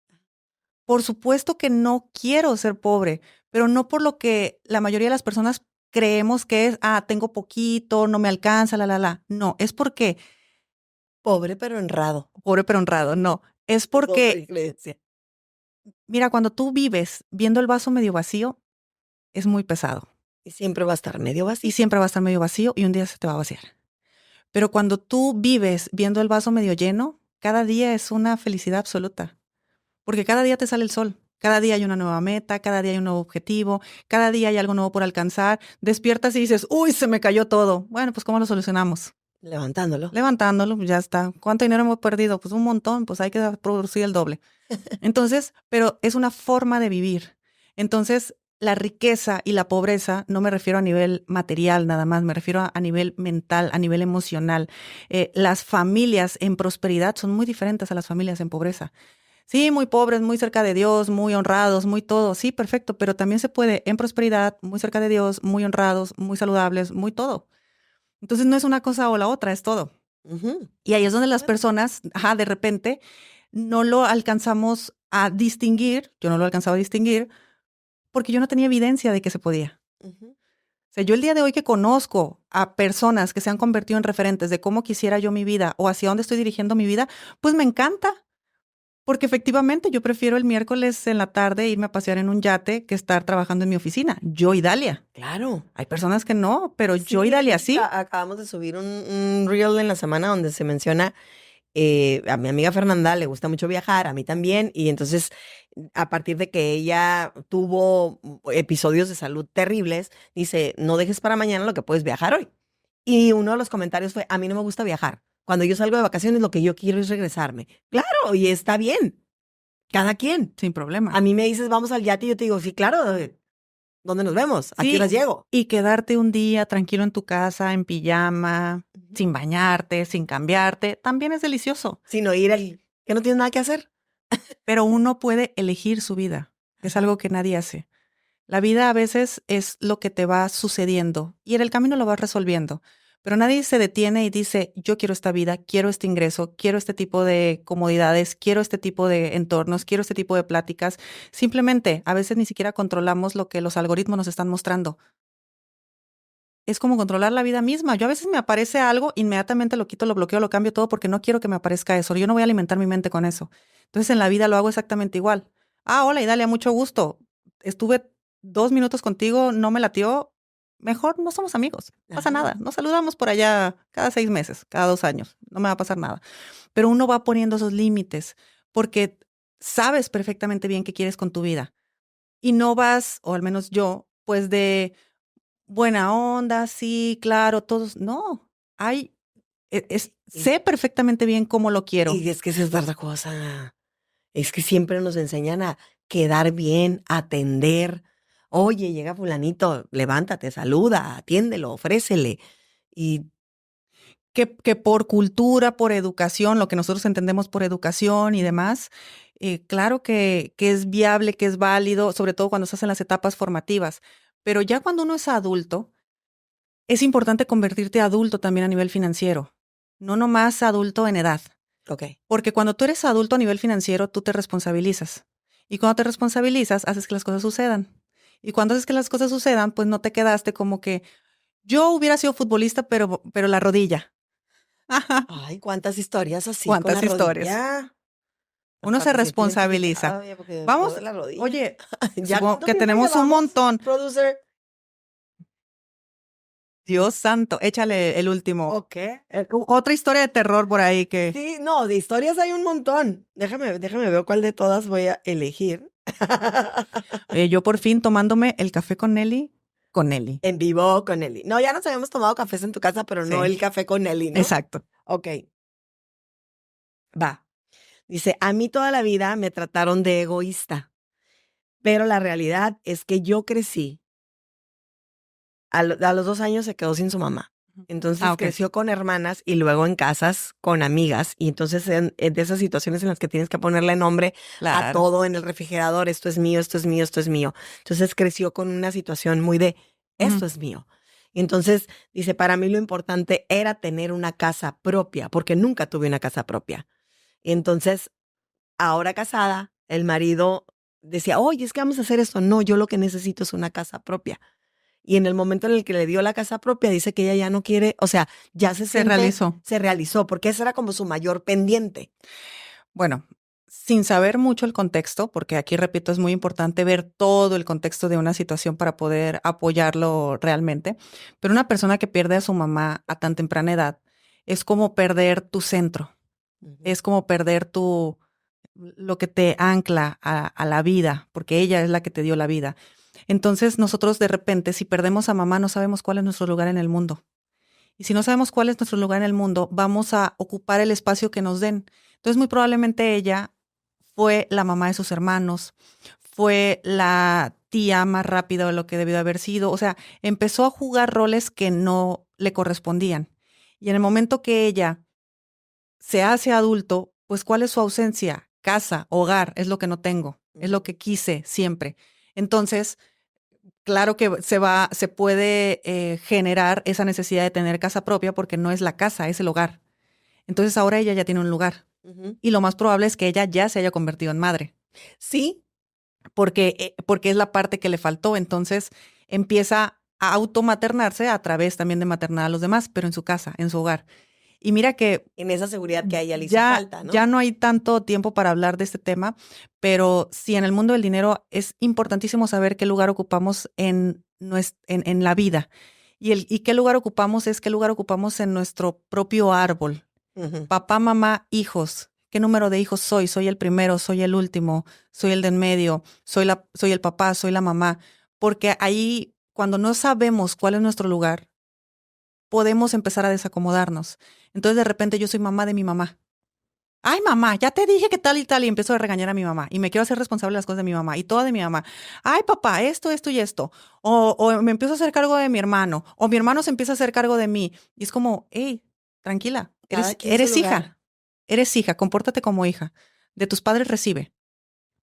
A: Por supuesto que no quiero ser pobre, pero no por lo que la mayoría de las personas creemos que es, tengo poquito, no me alcanza, la. No, es porque,
B: Pobre pero honrado.
A: pobre pero honrado, no. Es
B: Perdón,
A: porque,
B: soy iglesia.
A: mira, cuando tú vives viendo el vaso medio vacío, es muy pesado.
B: Y siempre va a estar medio vacío.
A: Y siempre va a estar medio vacío y un día se te va a vaciar. Pero cuando tú vives viendo el vaso medio lleno, cada día es una felicidad absoluta. Porque cada día te sale el sol, cada día hay una nueva meta, cada día hay un nuevo objetivo, cada día hay algo nuevo por alcanzar. Despiertas y dices, uy, se me cayó todo. Bueno, pues ¿cómo lo solucionamos?
B: Levantándolo.
A: Levantándolo, pues ya está. ¿Cuánto dinero hemos perdido? Pues un montón, pues hay que producir el doble. Entonces, pero es una forma de vivir. Entonces, la riqueza y la pobreza, no me refiero a nivel material nada más, me refiero a nivel mental, a nivel emocional. Las familias en prosperidad son muy diferentes a las familias en pobreza. Sí, muy pobres, muy cerca de Dios, muy honrados, muy todo. Sí, perfecto, pero también se puede en prosperidad, muy cerca de Dios, muy honrados, muy saludables, muy todo. Entonces no es una cosa o la otra, es todo.
B: Ujú.
A: Y ahí es donde las
B: Claro.
A: personas, de repente, no lo alcanzamos a distinguir, yo no lo alcanzaba a distinguir, porque yo no tenía evidencia de que se podía.
B: Ujú.
A: O sea, yo el día de hoy que conozco a personas que se han convertido en referentes de cómo quisiera yo mi vida o hacia dónde estoy dirigiendo mi vida, pues me encanta. Porque efectivamente yo prefiero el miércoles en la tarde irme a pasear en un yate que estar trabajando en mi oficina. Yo y Dalia.
B: Claro.
A: Hay personas que no, pero yo y
B: Sí,
A: Dalia sí.
B: Acabamos de subir un reel en la semana donde se menciona, a mi amiga Fernanda le gusta mucho viajar, a mí también, y entonces a partir de que ella tuvo episodios de salud terribles, dice, no dejes para mañana lo que puedes viajar hoy. Y uno de los comentarios fue, a mí no me gusta viajar. Cuando yo salgo de vacaciones, lo que yo quiero es regresarme. Claro, y está bien. Cada quien.
A: Sin problema.
B: A mí me dices, vamos al yate, y yo te digo, sí, claro, ¿dónde nos vemos? ¿A
A: Sí.
B: qué horas llego?
A: Y quedarte un día tranquilo en tu casa, en pijama, sin bañarte, sin cambiarte, también es delicioso.
B: Sin oír el que no tienes nada que hacer.
A: Pero uno puede elegir su vida. Es algo que nadie hace. La vida a veces es lo que te va sucediendo y en el camino lo vas resolviendo. Pero nadie se detiene y dice, yo quiero esta vida, quiero este ingreso, quiero este tipo de comodidades, quiero este tipo de entornos, quiero este tipo de pláticas. Simplemente, a veces ni siquiera controlamos lo que los algoritmos nos están mostrando. Es como controlar la vida misma. Yo a veces me aparece algo, inmediatamente lo quito, lo bloqueo, lo cambio todo porque no quiero que me aparezca eso. Yo no voy a alimentar mi mente con eso. Entonces en la vida lo hago exactamente igual. Ah, hola Idalia, mucho gusto. Estuve 2 minutos contigo, no me latió. Mejor no somos amigos, no pasa
B: Ajá.
A: nada. Nos saludamos por allá cada 6 meses, cada 2 años. No me va a pasar nada. Pero uno va poniendo esos límites porque sabes perfectamente bien qué quieres con tu vida. Y no vas, o al menos yo, pues de buena onda, sí, claro, todos. No, hay, sé perfectamente bien cómo lo quiero.
B: Y es que esa es otra cosa. Es que siempre nos enseñan a quedar bien, a atender. Oye, llega fulanito, levántate, saluda, atiéndelo, ofrécele. Y
A: Que por cultura, por educación, lo que nosotros entendemos por educación y demás, claro que es viable, que es válido, sobre todo cuando estás en las etapas formativas. Pero ya cuando uno es adulto, es importante convertirte adulto también a nivel financiero, no nomás adulto en edad.
B: ok.
A: Porque cuando tú eres adulto a nivel financiero, tú te responsabilizas. Y cuando te responsabilizas, haces que las cosas sucedan. Y cuando haces que las cosas sucedan, pues no te quedaste como que yo hubiera sido futbolista, pero la rodilla. Ajá.
B: Ay, cuántas historias así con
A: ¿Cuántas
B: la
A: historias?
B: rodilla.
A: Uno
B: Hasta
A: se
B: me siento
A: responsabiliza.
B: identificada, oye, porque me
A: Vamos,
B: duele la rodilla.
A: oye,
B: ¿Ya
A: supongo
B: cuánto
A: que
B: tiempo
A: tenemos un
B: llevamos,
A: montón.
B: producer?
A: Dios santo, échale el último.
B: Ok.
A: Otra historia de terror por ahí que
B: Sí, no, de historias hay un montón. Déjame ver cuál de todas voy a elegir.
A: yo por fin tomándome el café con Nelly,
B: En vivo con Nelly. No, ya nos habíamos tomado cafés en tu casa, pero no
A: Sí.
B: el café con Nelly, ¿no?
A: Exacto.
B: Ok, va. Dice, a mí toda la vida me trataron de egoísta, pero la realidad es que yo crecí. A los 2 años se quedó sin su mamá. Entonces
A: Ok.
B: creció con hermanas y luego en casas con amigas. Y entonces en de esas situaciones en las que tienes que ponerle nombre a
A: Claro.
B: todo en el refrigerador, esto es mío, esto es mío, esto es mío. Entonces creció con una situación muy de, esto es mío. Y entonces dice, para mí lo importante era tener una casa propia, porque nunca tuve una casa propia. Y entonces, ahora casada, el marido decía, oye, es que vamos a hacer esto. No, yo lo que necesito es una casa propia. Y en el momento en el que le dio la casa propia, dice que ella ya no quiere, o sea, ya
A: Se realizó.
B: Se realizó, porque esa era como su mayor pendiente.
A: Bueno, sin saber mucho el contexto, porque aquí repito, es muy importante ver todo el contexto de una situación para poder apoyarlo realmente, pero una persona que pierde a su mamá a tan temprana edad es como perder tu centro, es como perder lo que te ancla a la vida, porque ella es la que te dio la vida. Entonces nosotros de repente, si perdemos a mamá, no sabemos cuál es nuestro lugar en el mundo. Y si no sabemos cuál es nuestro lugar en el mundo, vamos a ocupar el espacio que nos den. Entonces, muy probablemente ella fue la mamá de sus hermanos, fue la tía más rápida de lo que debió haber sido. O sea, empezó a jugar roles que no le correspondían. Y en el momento que ella se hace adulto, pues ¿cuál es su ausencia? Casa, hogar, es lo que no tengo, es lo que quise siempre. Entonces, claro que se puede generar esa necesidad de tener casa propia porque no es la casa, es el hogar. Entonces ahora ella ya tiene un lugar y lo más probable es que ella ya se haya convertido en madre
B: Sí,
A: porque es la parte que le faltó. Entonces empieza a automaternarse a través también de maternar a los demás, pero en su casa, en su hogar. Y mira que
B: en esa seguridad que a ella le hizo
A: ya,
B: falta, ¿no?
A: ya no hay tanto tiempo para hablar de este tema, pero sí en el mundo del dinero es importantísimo saber qué lugar ocupamos en la vida. Y qué lugar ocupamos es qué lugar ocupamos en nuestro propio árbol.
B: Ujú.
A: Papá, mamá, hijos. ¿Qué número de hijos soy? ¿Soy el primero? ¿Soy el último? ¿Soy el de en medio? ¿Soy el papá? ¿Soy la mamá? Porque ahí, cuando no sabemos cuál es nuestro lugar, podemos empezar a desacomodarnos. Entonces, de repente, yo soy mamá de mi mamá. Ay, mamá, ya te dije que tal y tal, y empiezo a regañar a mi mamá y me quiero hacer responsable de las cosas de mi mamá y todo de mi mamá. Ay, papá, esto y esto. O me empiezo a hacer cargo de mi hermano, o mi hermano se empieza a hacer cargo de mí. Y es como, hey, tranquila,
B: Cada quien su
A: eres
B: lugar.
A: eres hija, compórtate como hija. De tus padres recibe,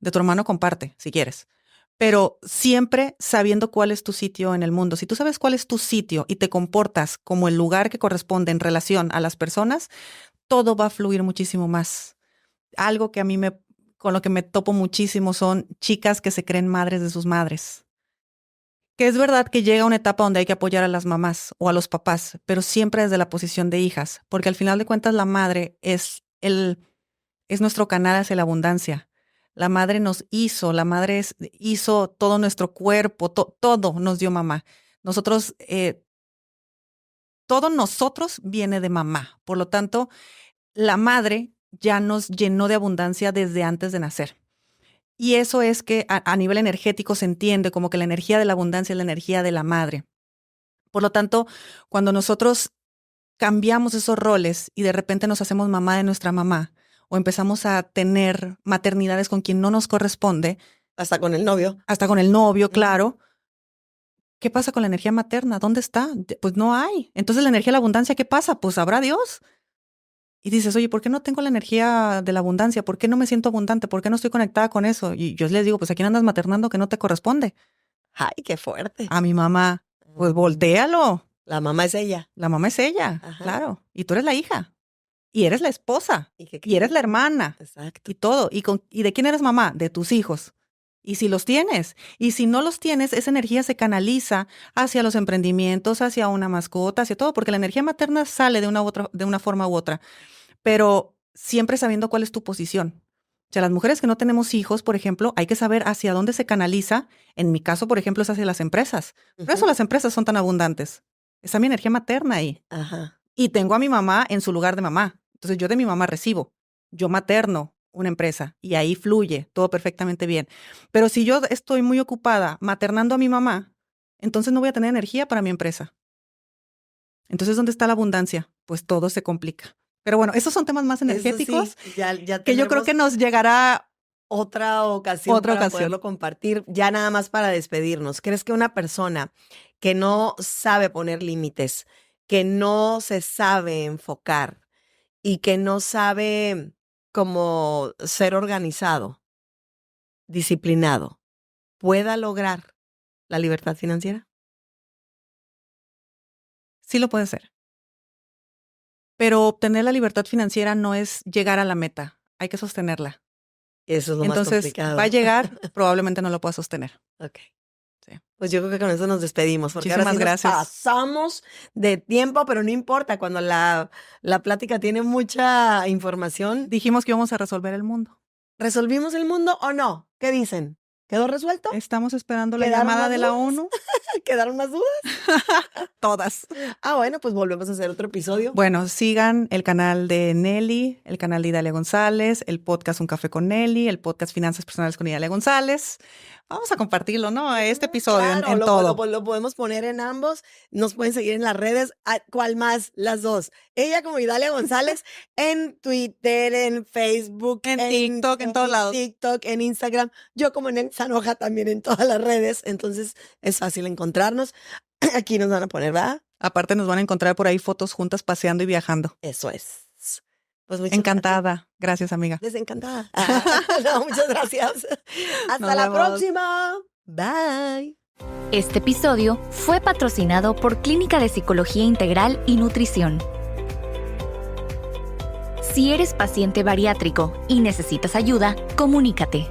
A: de tu hermano comparte, si quieres. Pero siempre sabiendo cuál es tu sitio en el mundo. Si tú sabes cuál es tu sitio y te comportas como el lugar que corresponde en relación a las personas, todo va a fluir muchísimo más. Algo que con lo que me topo muchísimo son chicas que se creen madres de sus madres. Que es verdad que llega una etapa donde hay que apoyar a las mamás o a los papás, pero siempre desde la posición de hijas, porque al final de cuentas la madre es nuestro canal hacia la abundancia. La madre nos hizo, hizo todo nuestro cuerpo, todo nos dio mamá. Todo nosotros viene de mamá. Por lo tanto, la madre ya nos llenó de abundancia desde antes de nacer. Y eso es que a nivel energético se entiende como que la energía de la abundancia es la energía de la madre. Por lo tanto, cuando nosotros cambiamos esos roles y de repente nos hacemos mamá de nuestra mamá o empezamos a tener maternidades con quien no nos corresponde,
B: Hasta con el novio.
A: hasta con el novio, claro, ¿qué pasa con la energía materna? ¿Dónde está? Pues no hay. Entonces la energía de la abundancia, ¿qué pasa? Pues sabrá Dios. Y dices, oye, ¿por qué no tengo la energía de la abundancia? ¿Por qué no me siento abundante? ¿Por qué no estoy conectada con eso? Y yo les digo, pues ¿a quién andas maternando que no te corresponde?
B: Ay, qué fuerte.
A: A mi mamá. Pues voltéalo.
B: La mamá es ella.
A: La mamá es ella,
B: Ajá.
A: claro. Y tú eres la hija. Y eres la esposa.
B: ¿Y
A: Y eres la hermana.
B: Exacto.
A: Y todo. ¿Y de quién eres mamá? De tus hijos. Y si los tienes. Y si no los tienes, esa energía se canaliza hacia los emprendimientos, hacia una mascota, hacia todo. Porque la energía materna sale de una forma u otra. Pero siempre sabiendo cuál es tu posición. O sea, las mujeres que no tenemos hijos, por ejemplo, hay que saber hacia dónde se canaliza. En mi caso, por ejemplo, es hacia las empresas. Por eso las empresas son tan abundantes. Está mi energía materna ahí.
B: Ajá.
A: Y tengo a mi mamá en su lugar de mamá. Entonces yo de mi mamá recibo. Yo materno una empresa y ahí fluye todo perfectamente bien. Pero si yo estoy muy ocupada maternando a mi mamá, entonces no voy a tener energía para mi empresa. Entonces, ¿dónde está la abundancia? Pues todo se complica. Pero bueno, esos son temas más energéticos
B: Eso sí, ya
A: que yo creo que nos llegará
B: otra ocasión
A: Otra
B: para
A: ocasión.
B: poderlo compartir. Ya nada más para despedirnos. ¿Crees que una persona que no sabe poner límites, que no se sabe enfocar y que no sabe cómo ser organizado, disciplinado, pueda lograr la libertad financiera?
A: sí lo puede ser. Pero obtener la libertad financiera no es llegar a la meta, hay que sostenerla.
B: Eso es lo más
A: Entonces,
B: complicado.
A: va a llegar, probablemente no lo pueda sostener.
B: Ok.
A: Sí.
B: Pues yo creo que con eso nos despedimos, porque
A: Muchísimas
B: ahora sí
A: gracias.
B: nos pasamos de tiempo, pero no importa, cuando la plática tiene mucha información.
A: Dijimos que íbamos a resolver el mundo.
B: ¿Resolvimos el mundo o no? ¿Qué dicen? ¿Quedó resuelto?
A: Estamos esperando la
B: ¿Quedaron
A: llamada
B: más
A: de la
B: dudas?
A: ONU.
B: ¿Quedaron más dudas?
A: Todas.
B: Ah, bueno, pues volvemos a hacer otro episodio.
A: Bueno, sigan el canal de Nelly, el canal de Idalia González, el podcast Un Café con Nelly, el podcast Finanzas Personales con Idalia González. Vamos a compartirlo, ¿no? Este episodio
B: Claro,
A: en todo.
B: lo podemos poner en ambos. Nos pueden seguir en las redes. ¿Cuál más? Las dos. Ella como Idalia González en Twitter, en Facebook,
A: En TikTok, en todos lados.
B: TikTok, en Instagram. Yo como Nelly Sanoja también en todas las redes. Entonces es fácil encontrarnos. Aquí nos van a poner, ¿verdad?
A: Aparte nos van a encontrar por ahí fotos juntas paseando y viajando.
B: Eso es. Pues muchas
A: Encantada. Gracias, amiga.
B: Desencantada. No, muchas gracias. Hasta
A: Nos
B: la
A: vemos.
B: próxima. Bye.
C: Este episodio fue patrocinado por Clínica de Psicología Integral y Nutrición. Si eres paciente bariátrico y necesitas ayuda, comunícate.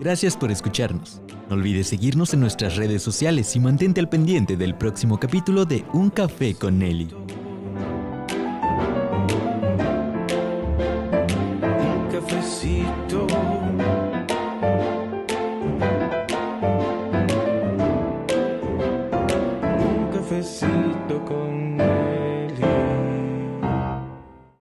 D: Gracias por escucharnos. No olvides seguirnos en nuestras redes sociales y mantente al pendiente del próximo capítulo de Un Café con Nelly.
E: Cafecito.